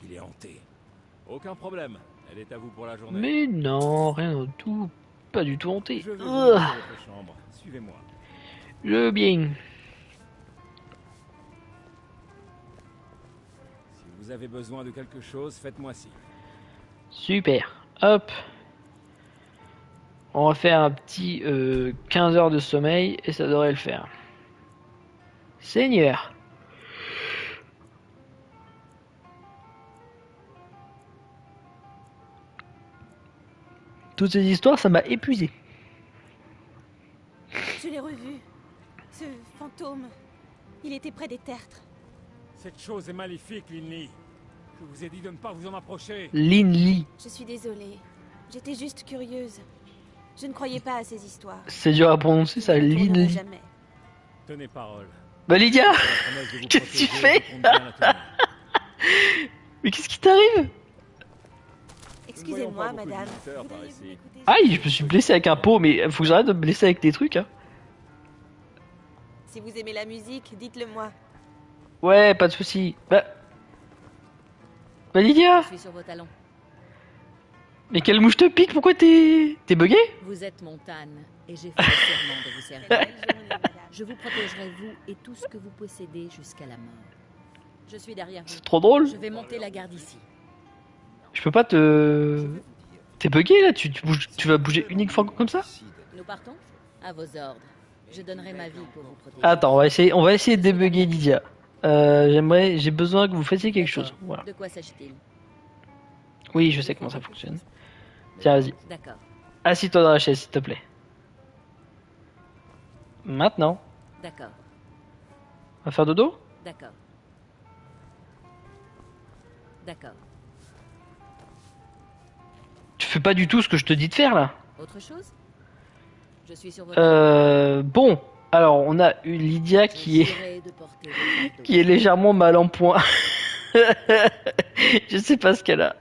[SPEAKER 8] Il est hanté. Aucun problème, elle est à vous pour la journée.
[SPEAKER 1] Mais non, rien du tout. Pas du tout hanté.
[SPEAKER 8] Je vais vous montrer votre chambre. Suivez-moi.
[SPEAKER 1] Je veux bien.
[SPEAKER 8] Si vous avez besoin de quelque chose, faites-moi signe.
[SPEAKER 1] Super. Hop. On va faire un petit 15 heures de sommeil et ça devrait le faire. Seigneur. Toutes ces histoires, ça m'a épuisé.
[SPEAKER 12] Je l'ai revu. Ce fantôme. Il était près des tertres.
[SPEAKER 8] Cette chose est maléfique, Linley. Je vous ai dit de ne pas vous en approcher.
[SPEAKER 1] Linley.
[SPEAKER 12] Je suis désolée. J'étais juste curieuse. Je ne croyais pas à ces histoires.
[SPEAKER 1] C'est dur à prononcer ça,
[SPEAKER 12] Je ne
[SPEAKER 1] Linley.
[SPEAKER 12] retournerai jamais.
[SPEAKER 8] Tenez parole.
[SPEAKER 1] Bah Lydia,
[SPEAKER 8] Je vous promets de vous
[SPEAKER 1] qu'est-ce que tu
[SPEAKER 8] protéger,
[SPEAKER 1] fais
[SPEAKER 8] je compte bien la tenir.
[SPEAKER 1] Mais qu'est-ce qui t'arrive?
[SPEAKER 12] Excusez-moi, madame.
[SPEAKER 1] Aïe, je me suis blessé avec un pot, mais faut que j'arrête de me blesser avec des trucs, hein.
[SPEAKER 12] Si vous aimez la musique, dites-le moi.
[SPEAKER 1] Ouais, pas de soucis. Bah Lydia.
[SPEAKER 9] Je suis sur vos talons.
[SPEAKER 1] Mais quelle mouche te pique? Pourquoi t'es bugué?
[SPEAKER 9] Vous êtes Montane et j'ai fait le serment de vous servir. Je vous protégerai, vous et tout ce que vous possédez jusqu'à la mort. Je suis derrière vous.
[SPEAKER 1] C'est trop drôle.
[SPEAKER 9] Je vais monter la garde ici.
[SPEAKER 1] Je peux pas te... T'es bugué là? Tu vas bouger uniquement comme ça?
[SPEAKER 9] Nous partons? À vos ordres. Je donnerai ma vie pour vous protéger.
[SPEAKER 1] Attends, on va essayer de débugger Lydia. J'ai besoin que vous fassiez quelque chose. Voilà.
[SPEAKER 9] De quoi s'agit-il?
[SPEAKER 1] Oui, je sais comment ça fonctionne. Tiens, vas-y.
[SPEAKER 9] D'accord.
[SPEAKER 1] Assis-toi dans la chaise, s'il te plaît. Maintenant.
[SPEAKER 9] D'accord.
[SPEAKER 1] On va faire dodo?
[SPEAKER 9] D'accord. D'accord.
[SPEAKER 1] Tu fais pas du tout ce que je te dis de faire là.
[SPEAKER 9] Autre chose? Je suis sur votre...
[SPEAKER 1] Bon. Alors, on a une Lydia qui est légèrement mal en point. Je sais pas ce qu'elle a.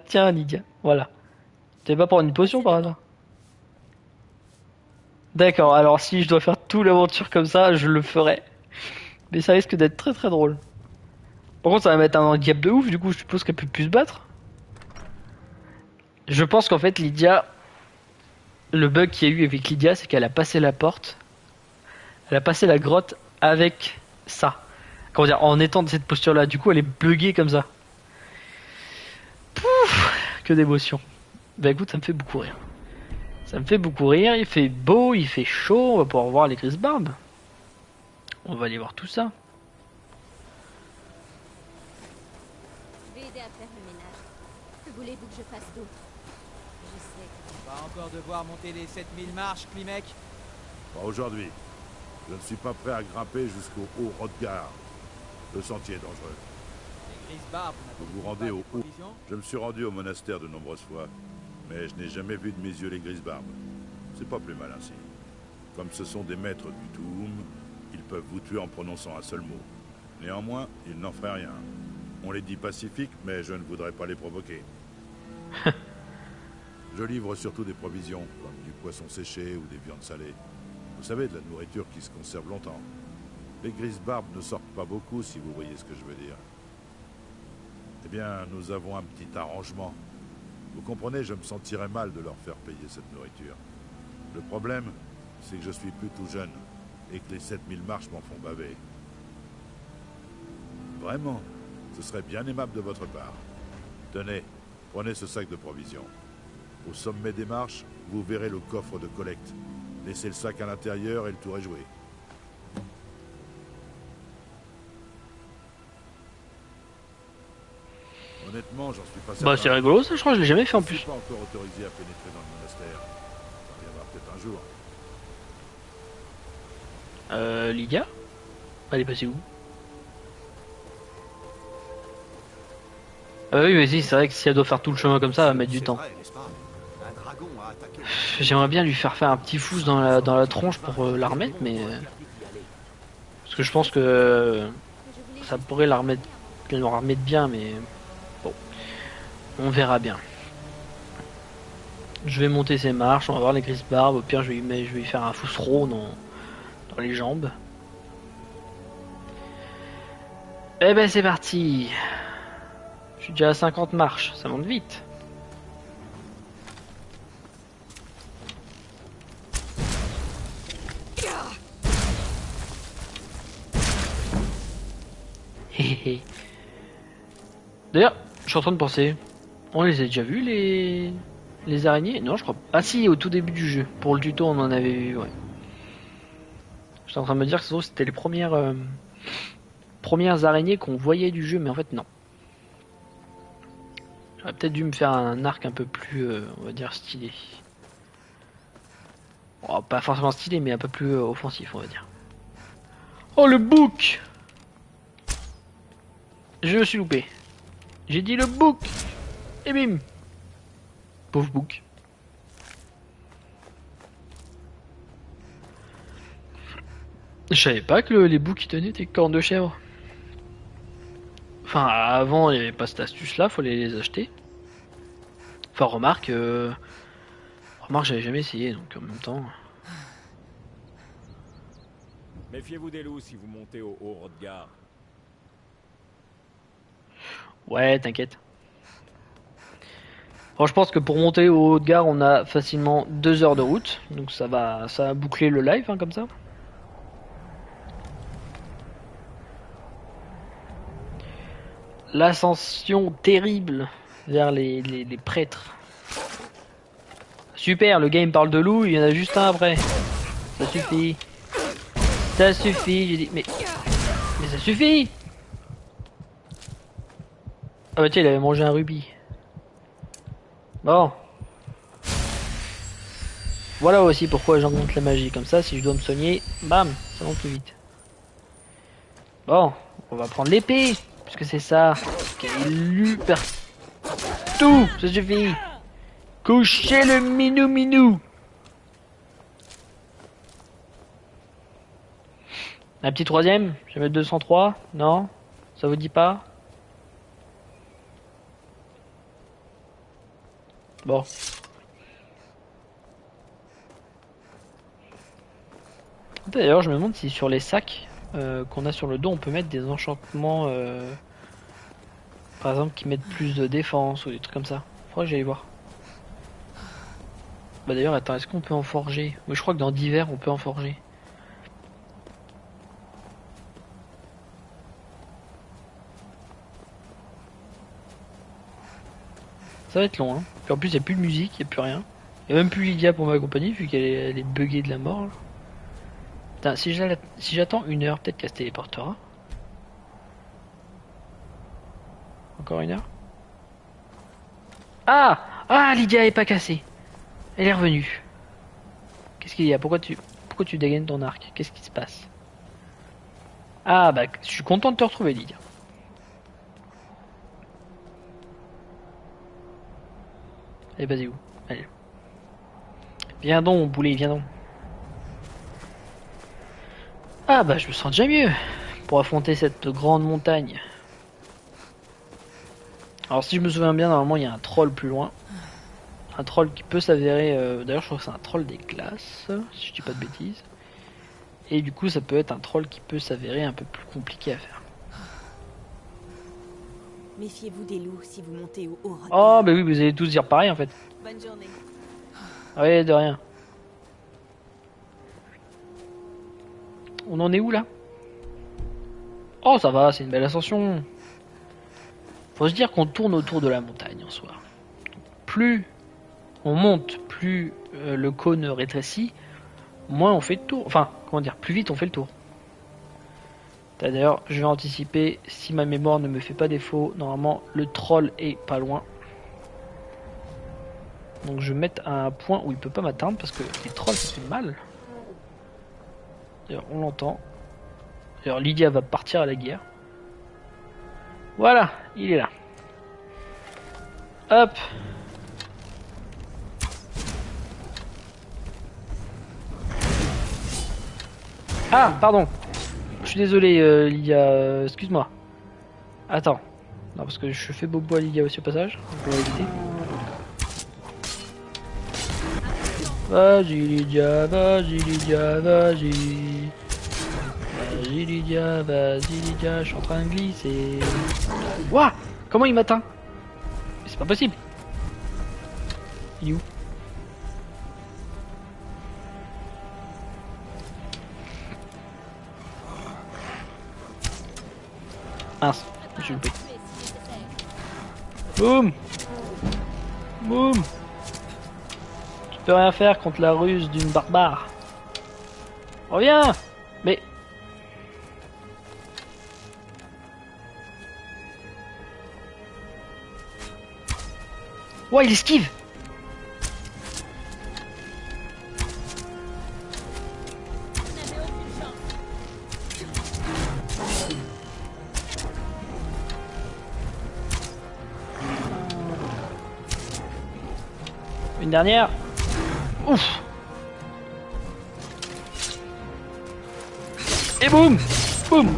[SPEAKER 1] Tiens, Lydia. Voilà. Tu vas pas prendre une potion par hasard? D'accord, alors si je dois faire toute l'aventure comme ça, je le ferai. Mais ça risque d'être très très drôle. Par contre, ça va mettre un handicap de ouf, du coup, je suppose qu'elle peut plus se battre. Je pense qu'en fait, Lydia... Le bug qu'il y a eu avec Lydia, c'est qu'elle a passé la porte. Elle a passé la grotte avec ça. Comment dire, en étant dans cette posture-là. Du coup, elle est buggée comme ça. Pouf, que d'émotion. Bah écoute, ça me fait beaucoup rire. Ça me fait beaucoup rire. Il fait beau, il fait chaud. On va pouvoir voir les Grisbarbes. On va aller voir tout ça.
[SPEAKER 11] Je vais aider à faire le ménage. Que voulez-vous que je fasse d'autre? Je sais.
[SPEAKER 3] On va encore devoir monter les 7000 marches, Klimek.
[SPEAKER 15] Pas aujourd'hui. Je ne suis pas prêt à grimper jusqu'au haut Rodgar. Le sentier est dangereux.
[SPEAKER 3] Les Grisbarbes,
[SPEAKER 15] Vous vous rendez au haut. Je me suis rendu au monastère de nombreuses fois, mais je n'ai jamais vu de mes yeux les Grisbarbes. C'est pas plus mal ainsi. Comme ce sont des maîtres du Toum, ils peuvent vous tuer en prononçant un seul mot. Néanmoins, ils n'en feraient rien. On les dit pacifiques, mais je ne voudrais pas les provoquer. Je livre surtout des provisions, comme du poisson séché ou des viandes salées. Vous savez, de la nourriture qui se conserve longtemps. Les Grisbarbes ne sortent pas beaucoup, si vous voyez ce que je veux dire. Eh bien, nous avons un petit arrangement. Vous comprenez, je me sentirais mal de leur faire payer cette nourriture. Le problème, c'est que je suis plus tout jeune, et que les 7000 marches m'en font baver. Vraiment, ce serait bien aimable de votre part. Tenez, prenez ce sac de provisions. Au sommet des marches, vous verrez le coffre de collecte. Laissez le sac à l'intérieur et le tour est joué. Honnêtement, j'en suis pas certain.
[SPEAKER 1] Bah c'est rigolo ça, je crois que je l'ai jamais fait en
[SPEAKER 15] Je
[SPEAKER 1] plus.
[SPEAKER 15] suis pas encore autorisé à pénétrer dans le monastère. Ça viendra peut-être un jour.
[SPEAKER 1] Lydia? Elle est passée où? Ah oui, mais si, c'est vrai que si elle doit faire tout le chemin comme ça, elle va mettre du temps.
[SPEAKER 2] Vrai, n'est-ce pas? Un dragons à attaquer.
[SPEAKER 1] J'aimerais bien lui faire un petit fouce dans la tronche pour la remettre, mais... Parce que je pense que ça pourrait la remettre bien, mais bon, on verra bien. Je vais monter ces marches, on va voir les Grisbarbes, au pire je vais lui faire un foussereau dans les jambes. Eh ben c'est parti. Je suis déjà à 50 marches, ça monte vite. D'ailleurs, je suis en train de penser, on les a déjà vus les araignées? Non, je crois pas. Ah si, au tout début du jeu. Pour le tuto, on en avait vu, ouais. J'étais en train de me dire que c'était les premières araignées qu'on voyait du jeu, mais en fait non. J'aurais peut-être dû me faire un arc un peu plus, on va dire, stylé. Oh, pas forcément stylé, mais un peu plus offensif, on va dire. Oh, le bouc! Je me suis loupé. J'ai dit le bouc! Et bim! Pauvre bouc. Je savais pas que les boucs qui tenaient des cornes de chèvre. Enfin, avant, il n'y avait pas cette astuce-là, fallait les acheter. Enfin, remarque, j'avais jamais essayé, donc en même temps...
[SPEAKER 8] Méfiez-vous des loups si vous montez au haut Hrothgar.
[SPEAKER 1] Ouais, t'inquiète. Alors, je pense que pour monter au Hrothgar, on a facilement 2 heures de route. Donc ça va boucler le live, hein, comme ça. L'ascension terrible vers les prêtres. Super, le game parle de loup, il y en a juste un après. Ça suffit. Ça suffit, j'ai dit. Mais ça suffit! Ah bah tiens, il avait mangé un rubis. Bon. Voilà aussi pourquoi j'augmente la magie. Comme ça, si je dois me soigner, bam, ça va plus vite. Bon, on va prendre l'épée. Puisque c'est ça qui est lu partout. Ça suffit. Couchez le minou. Un petit troisième. Je vais mettre 203. Non? Ça vous dit pas? Bon. D'ailleurs, je me demande si sur les sacs qu'on a sur le dos, on peut mettre des enchantements, par exemple, qui mettent plus de défense ou des trucs comme ça. Faudrait que j'aille voir. Bah d'ailleurs, attends, est-ce qu'on peut en forger? Oui, je crois que dans divers, on peut en forger. Ça va être long, hein. Puis en plus, il n'y a plus de musique, il n'y a plus rien. Il n'y a même plus Lydia pour m'accompagner, vu qu'elle est buggée de la mort. Là. Putain, si j'attends 1 heure, peut-être qu'elle se téléportera. Encore 1 heure. Ah, Lydia est pas cassée. Elle est revenue. Qu'est-ce qu'il y a? Pourquoi tu dégaines ton arc? Qu'est-ce qui se passe? Ah bah, je suis content de te retrouver, Lydia. Allez, vas-y où? Allez. Viens donc, boulet, viens donc. Ah bah, je me sens déjà mieux pour affronter cette grande montagne. Alors si je me souviens bien, normalement il y a un troll plus loin. Un troll qui peut s'avérer... D'ailleurs je crois que c'est un troll des glaces, si je dis pas de bêtises. Et du coup ça peut être un troll qui peut s'avérer un peu plus compliqué à faire.
[SPEAKER 12] Méfiez-vous des loups si vous montez au haut.
[SPEAKER 1] Oh bah oui, vous allez tous dire pareil en fait.
[SPEAKER 12] Bonne journée.
[SPEAKER 1] Ouais, de rien. On en est où là? Oh ça va, c'est une belle ascension. Faut se dire qu'on tourne autour de la montagne en soi. Plus on monte, plus le cône rétrécit, moins on fait de tour. Enfin, comment dire, plus vite on fait le tour. D'ailleurs, je vais anticiper, si ma mémoire ne me fait pas défaut, normalement le troll est pas loin. Donc je vais mettre à un point où il peut pas m'atteindre parce que les trolls ça fait mal. D'ailleurs, on l'entend. D'ailleurs, Lydia va partir à la guerre. Voilà, il est là. Hop. Ah, pardon. Je suis désolé, Lydia. Excuse-moi. Attends. Non, parce que je fais bobo à Lydia aussi au passage. On va éviter. Vas-y Lydia, vas-y Lydia, vas-y. Vas-y Lydia, vas-y Lydia, je suis en train de glisser. Ouah, comment il m'atteint? C'est pas possible. Il est où? Mince, je suis loupé. Boum. Boum. Tu peux rien faire contre la ruse d'une barbare. Reviens. Mais... Ouais, il esquive. Une dernière. Ouf. Et boum. Boum.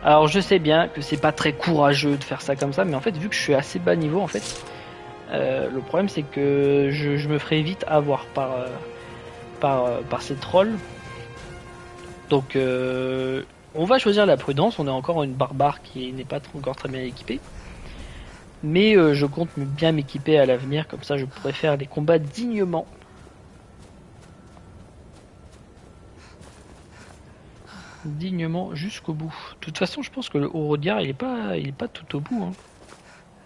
[SPEAKER 1] Alors je sais bien que c'est pas très courageux de faire ça comme ça, mais en fait vu que je suis assez bas niveau en fait, le problème c'est que je me ferai vite avoir par ces trolls. Donc on va choisir la prudence, on est encore une barbare qui n'est pas encore très bien équipée. Mais je compte bien m'équiper à l'avenir, comme ça je pourrai faire les combats dignement. Dignement jusqu'au bout. De toute façon je pense que le haut regard il est pas tout au bout. Hein.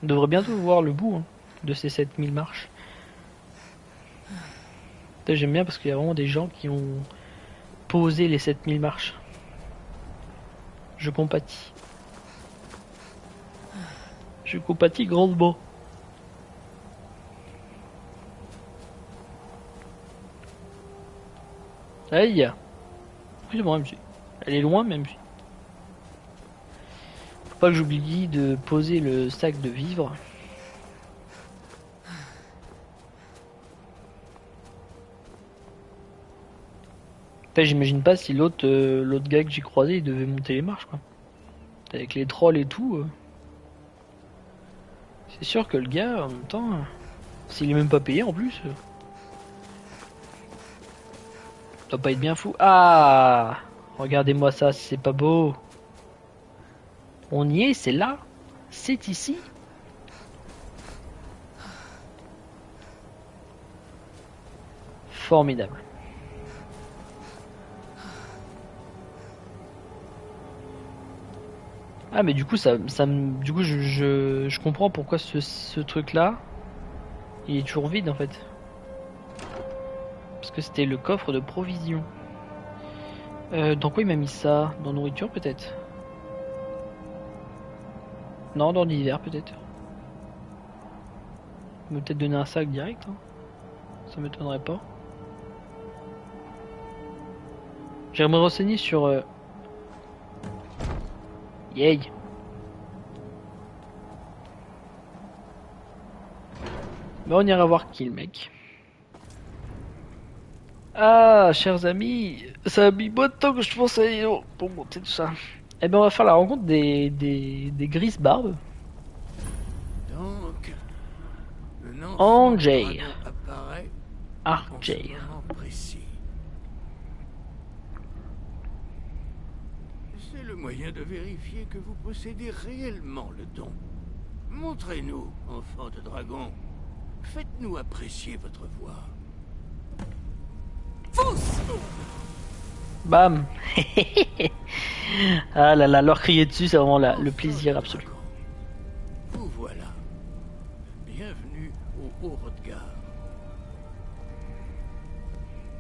[SPEAKER 1] On devrait bientôt voir le bout de ces 7000 marches. J'aime bien parce qu'il y a vraiment des gens qui ont posé les 7000 marches. Je compatis. Je compatis grandement. Aïe. Excusez-moi, MC. Elle est loin, même. Faut pas que j'oublie de poser le sac de vivres. J'imagine pas si l'autre gars que j'ai croisé il devait monter les marches quoi. Avec les trolls et tout. C'est sûr que le gars en même temps, s'il est même pas payé en plus, doit pas être bien fou. Ah, regardez-moi ça, c'est pas beau. On y est, c'est là, c'est ici. Formidable. Ah mais du coup du coup je comprends pourquoi ce truc là il est toujours vide en fait. Parce que c'était le coffre de provisions. Dans quoi il m'a mis ça? Dans nourriture peut-être? Non, dans l'hiver peut-être. Il m'a peut-être donné un sac direct hein. Ça m'étonnerait pas. J'aimerais me renseigner sur Yay. Mais on ira voir qui le mec. Ah, chers amis, ça a mis moins de temps que je pensais pour monter tout ça. Eh ben on va faire la rencontre des grises barbes.
[SPEAKER 7] Donc, le nom
[SPEAKER 1] Anjay.
[SPEAKER 7] apparaît
[SPEAKER 1] Arjay.
[SPEAKER 7] précis. C'est le moyen de vérifier que vous possédez réellement le don. Montrez-nous, enfant de dragon. Faites-nous apprécier votre voix.
[SPEAKER 1] Bam. Ah là là, leur crier dessus, c'est vraiment le plaisir absolu.
[SPEAKER 7] Vous voilà. Bienvenue au Haut-Rodgar.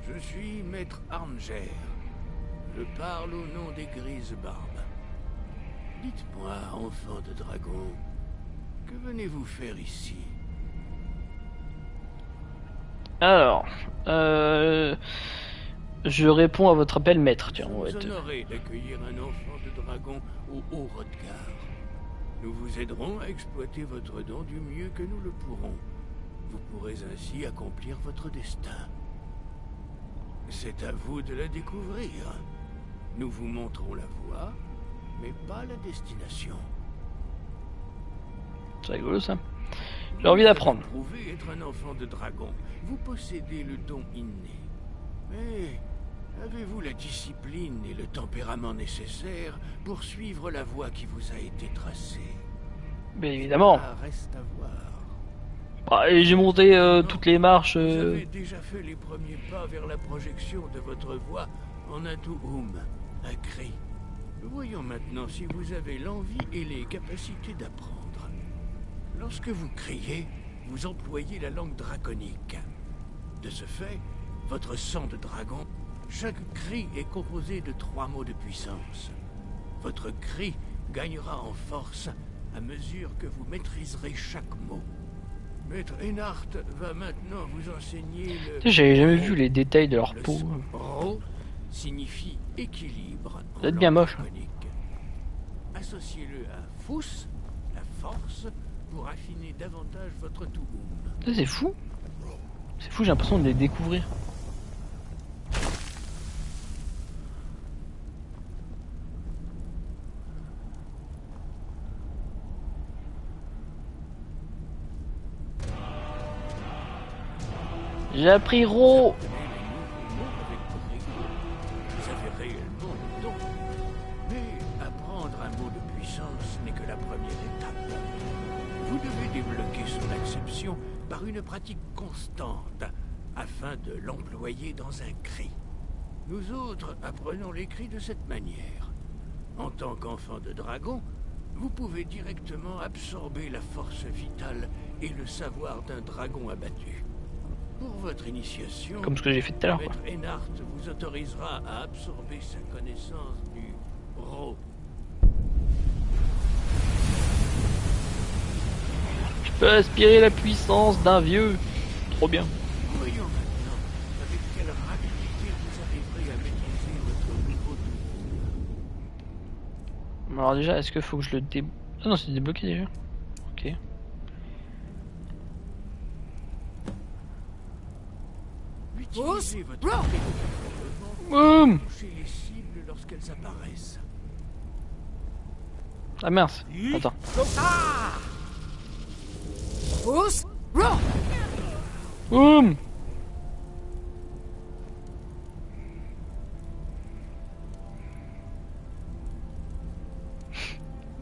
[SPEAKER 7] Je suis Maître Arnger. Je parle au nom des grises barbes. Dites-moi, enfant de dragon, que venez-vous faire ici?
[SPEAKER 1] Alors, je réponds à votre appel, maître. Tiens, on va être...
[SPEAKER 7] honoré d'accueillir un enfant de dragon au Haut-Rodgar. Nous vous aiderons à exploiter votre don du mieux que nous le pourrons. Vous pourrez ainsi accomplir votre destin. C'est à vous de la découvrir. Nous vous montrons la voie, mais pas la destination.
[SPEAKER 1] C'est rigolo ça. J'ai envie d'apprendre.
[SPEAKER 7] Vous prouvez être un enfant de dragon. Vous possédez le don inné. Mais avez-vous la discipline et le tempérament nécessaires pour suivre la voie qui vous a été tracée?
[SPEAKER 1] Bien évidemment.
[SPEAKER 7] Ça reste à voir.
[SPEAKER 1] Bah, et j'ai monté toutes les marches.
[SPEAKER 7] Vous avez déjà fait les premiers pas vers la projection de votre voix en Atuhum, un cri. Voyons maintenant si vous avez l'envie et les capacités d'apprendre. Lorsque vous criez, vous employez la langue draconique. De ce fait, votre sang de dragon, chaque cri est composé de 3 mots de puissance. Votre cri gagnera en force à mesure que vous maîtriserez chaque mot. Maître Einhart va maintenant vous enseigner le...
[SPEAKER 1] J'avais jamais vu les détails de leur peau.
[SPEAKER 7] Ro signifie équilibre.
[SPEAKER 1] Ça doit être bien moche.
[SPEAKER 7] Associez-le à Fous, la force, pour affiner davantage votre Tuhum.
[SPEAKER 1] C'est fou. C'est fou, j'ai l'impression de les découvrir. J'ai appris Ro.
[SPEAKER 7] Vous avez réellement le don. Mais apprendre un mot de puissance n'est que la première étape. Vous devez débloquer son acception par une pratique constante afin de l'employer dans un cri. Nous autres apprenons les cris de cette manière. En tant qu'enfant de dragon, vous pouvez directement absorber la force vitale et le savoir d'un dragon abattu. Pour votre initiation,
[SPEAKER 1] comme ce que j'ai fait tout à l'heure.
[SPEAKER 7] Maître Einhart vous autorisera à absorber sa connaissance du Ro.
[SPEAKER 1] Je peux aspirer la puissance d'un vieux. Trop bien.
[SPEAKER 7] Voyons maintenant avec quelle rapidité vous arriverez à maîtriser votre nouveau Tuhum.
[SPEAKER 1] Alors déjà, est-ce qu'il faut que je le débloque? Ah non, c'est débloqué déjà. Ok.
[SPEAKER 7] Utilisez votre
[SPEAKER 1] Boum.
[SPEAKER 7] toucher les cibles lorsqu'elles apparaissent.
[SPEAKER 1] Ah mince. Attends. Boum.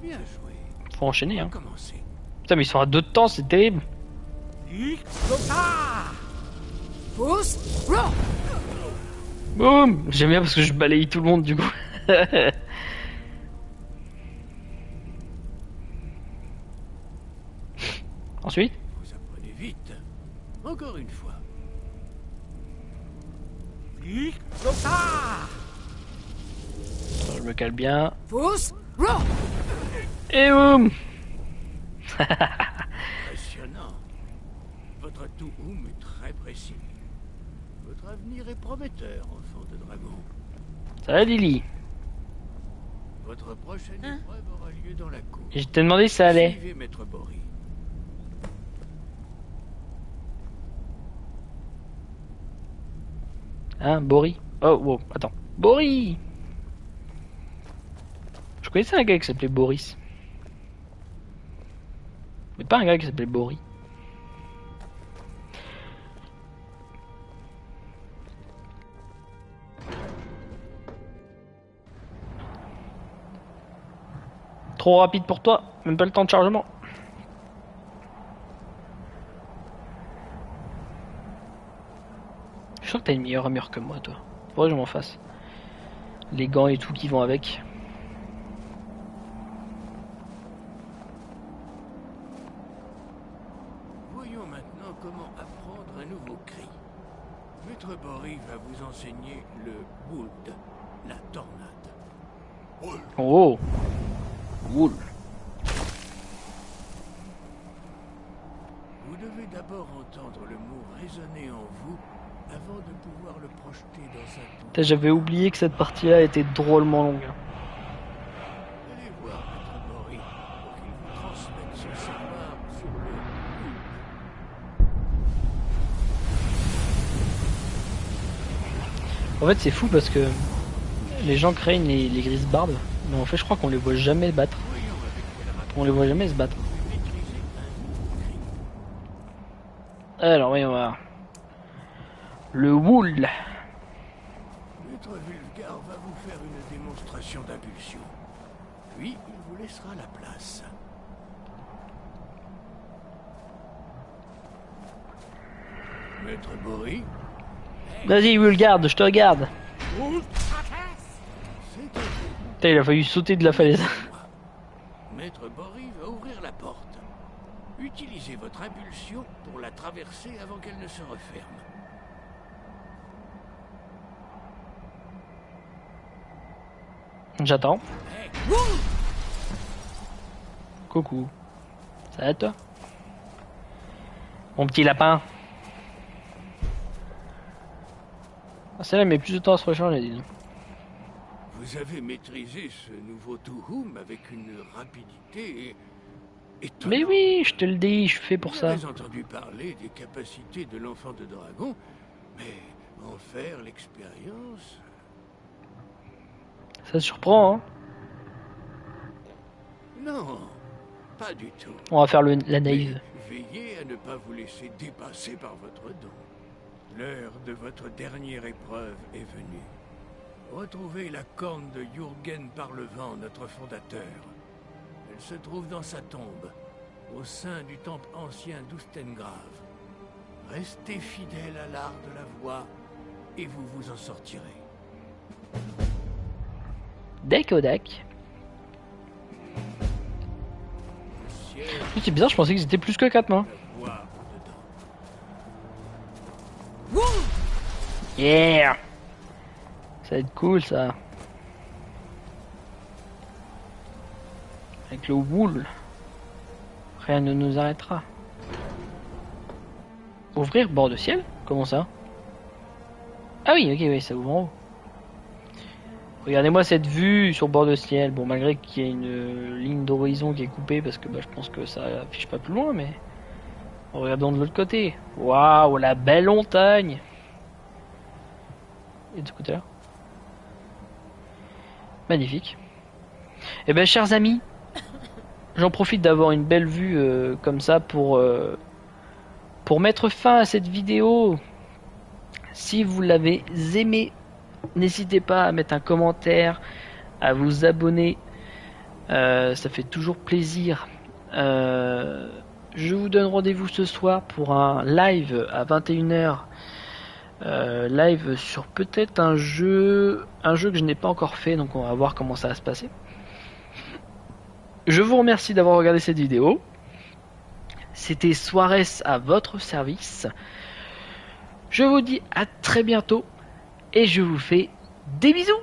[SPEAKER 7] Bien joué.
[SPEAKER 1] Faut enchaîner, hein.
[SPEAKER 7] Commencez.
[SPEAKER 1] Putain, mais ils sont à 2 de temps, c'est terrible. Boum. J'aime bien parce que je balaye tout le monde du coup. Ensuite.
[SPEAKER 7] Vous apprenez vite. Encore une fois.
[SPEAKER 1] Je me cale bien.
[SPEAKER 7] Et
[SPEAKER 1] Et boum.
[SPEAKER 7] Impressionnant. Votre Tuhum est très précis. Votre avenir est prometteur, enfant de dragon.
[SPEAKER 1] Ça va, Lily?
[SPEAKER 7] Votre prochaine épreuve aura lieu dans la cour.
[SPEAKER 1] Je t'ai demandé si ça allait.
[SPEAKER 7] Suivez Maître Bori.
[SPEAKER 1] Hein, Bori? Oh, wow, attends. Bori! Je connaissais un gars qui s'appelait Boris. Mais pas un gars qui s'appelait Bori. Trop rapide pour toi, même pas le temps de chargement. Je suis sûr que t'as une meilleure armure que moi, toi. Faudrait que je m'en fasse. Les gants et tout qui vont avec.
[SPEAKER 7] Voyons maintenant comment apprendre un nouveau cri. Maître Bori va vous enseigner le Wood, la tornade.
[SPEAKER 1] Oh! Wool.
[SPEAKER 7] Vous devez d'abord entendre le mot résonner en vous avant de pouvoir le projeter dans un
[SPEAKER 1] Putain, j'avais oublié que cette partie-là était drôlement longue.
[SPEAKER 7] Allez voir Maître Bori pour qu'il vous transmette son savoir sur le Wood.
[SPEAKER 1] En fait, c'est fou parce que les gens craignent les Grisbarbs, mais en fait je crois qu'on les voit jamais battre. On les voit jamais se battre. Alors voyons voir. Le Wool.
[SPEAKER 17] Maître Wulfgar va vous faire une démonstration d'impulsion. Puis il vous laissera la place. Maître Bory.
[SPEAKER 1] Vas-y Wulfgar, je te regarde. Putain, il a failli sauter de la falaise.
[SPEAKER 17] Maître Bory va ouvrir la porte. Utilisez votre impulsion pour la traverser avant qu'elle ne se referme.
[SPEAKER 1] J'attends. Coucou. Ça va toi? Mon petit lapin. Ah, celle-là met plus de temps à se recharger, dis donc.
[SPEAKER 17] Vous avez maîtrisé ce nouveau Tuhum avec une rapidité étonnante.
[SPEAKER 1] Mais oui, je te le dis, je fais pour ça.
[SPEAKER 17] Vous avez entendu parler des capacités de l'enfant de dragon, mais en faire l'expérience...
[SPEAKER 1] Ça te surprend, hein?
[SPEAKER 17] Non, pas du tout.
[SPEAKER 1] On va faire la naïve.
[SPEAKER 17] Mais veillez à ne pas vous laisser dépasser par votre don. L'heure de votre dernière épreuve est venue. Retrouvez la corne de Jürgen Parlevent, notre fondateur. Elle se trouve dans sa tombe, au sein du temple ancien d'Ustengrave. Restez fidèle à l'art de la voix, et vous vous en sortirez.
[SPEAKER 1] Deck. C'est bizarre, je pensais qu'ils étaient plus que 4 mois. Yeah! Ça va être cool ça. Avec le Wool, rien ne nous arrêtera. Ouvrir bord de ciel? Comment ça? Ah oui, ok, oui, ça ouvre en haut. Regardez-moi cette vue sur bord de ciel. Bon, malgré qu'il y ait une ligne d'horizon qui est coupée parce que bah, je pense que ça affiche pas plus loin, mais regardons de l'autre côté. Waouh, la belle montagne! Et de ce côté-là. Magnifique. Et ben, chers amis, j'en profite d'avoir une belle vue comme ça pour mettre fin à cette vidéo. Si vous l'avez aimé, n'hésitez pas à mettre un commentaire, à vous abonner. Ça fait toujours plaisir. Je vous donne rendez-vous ce soir pour un live à 21 h. Live sur peut-être un jeu que je n'ai pas encore fait, donc on va voir comment ça va se passer. Je vous remercie d'avoir regardé cette vidéo. C'était Suarez à votre service. Je vous dis à très bientôt et je vous fais des bisous.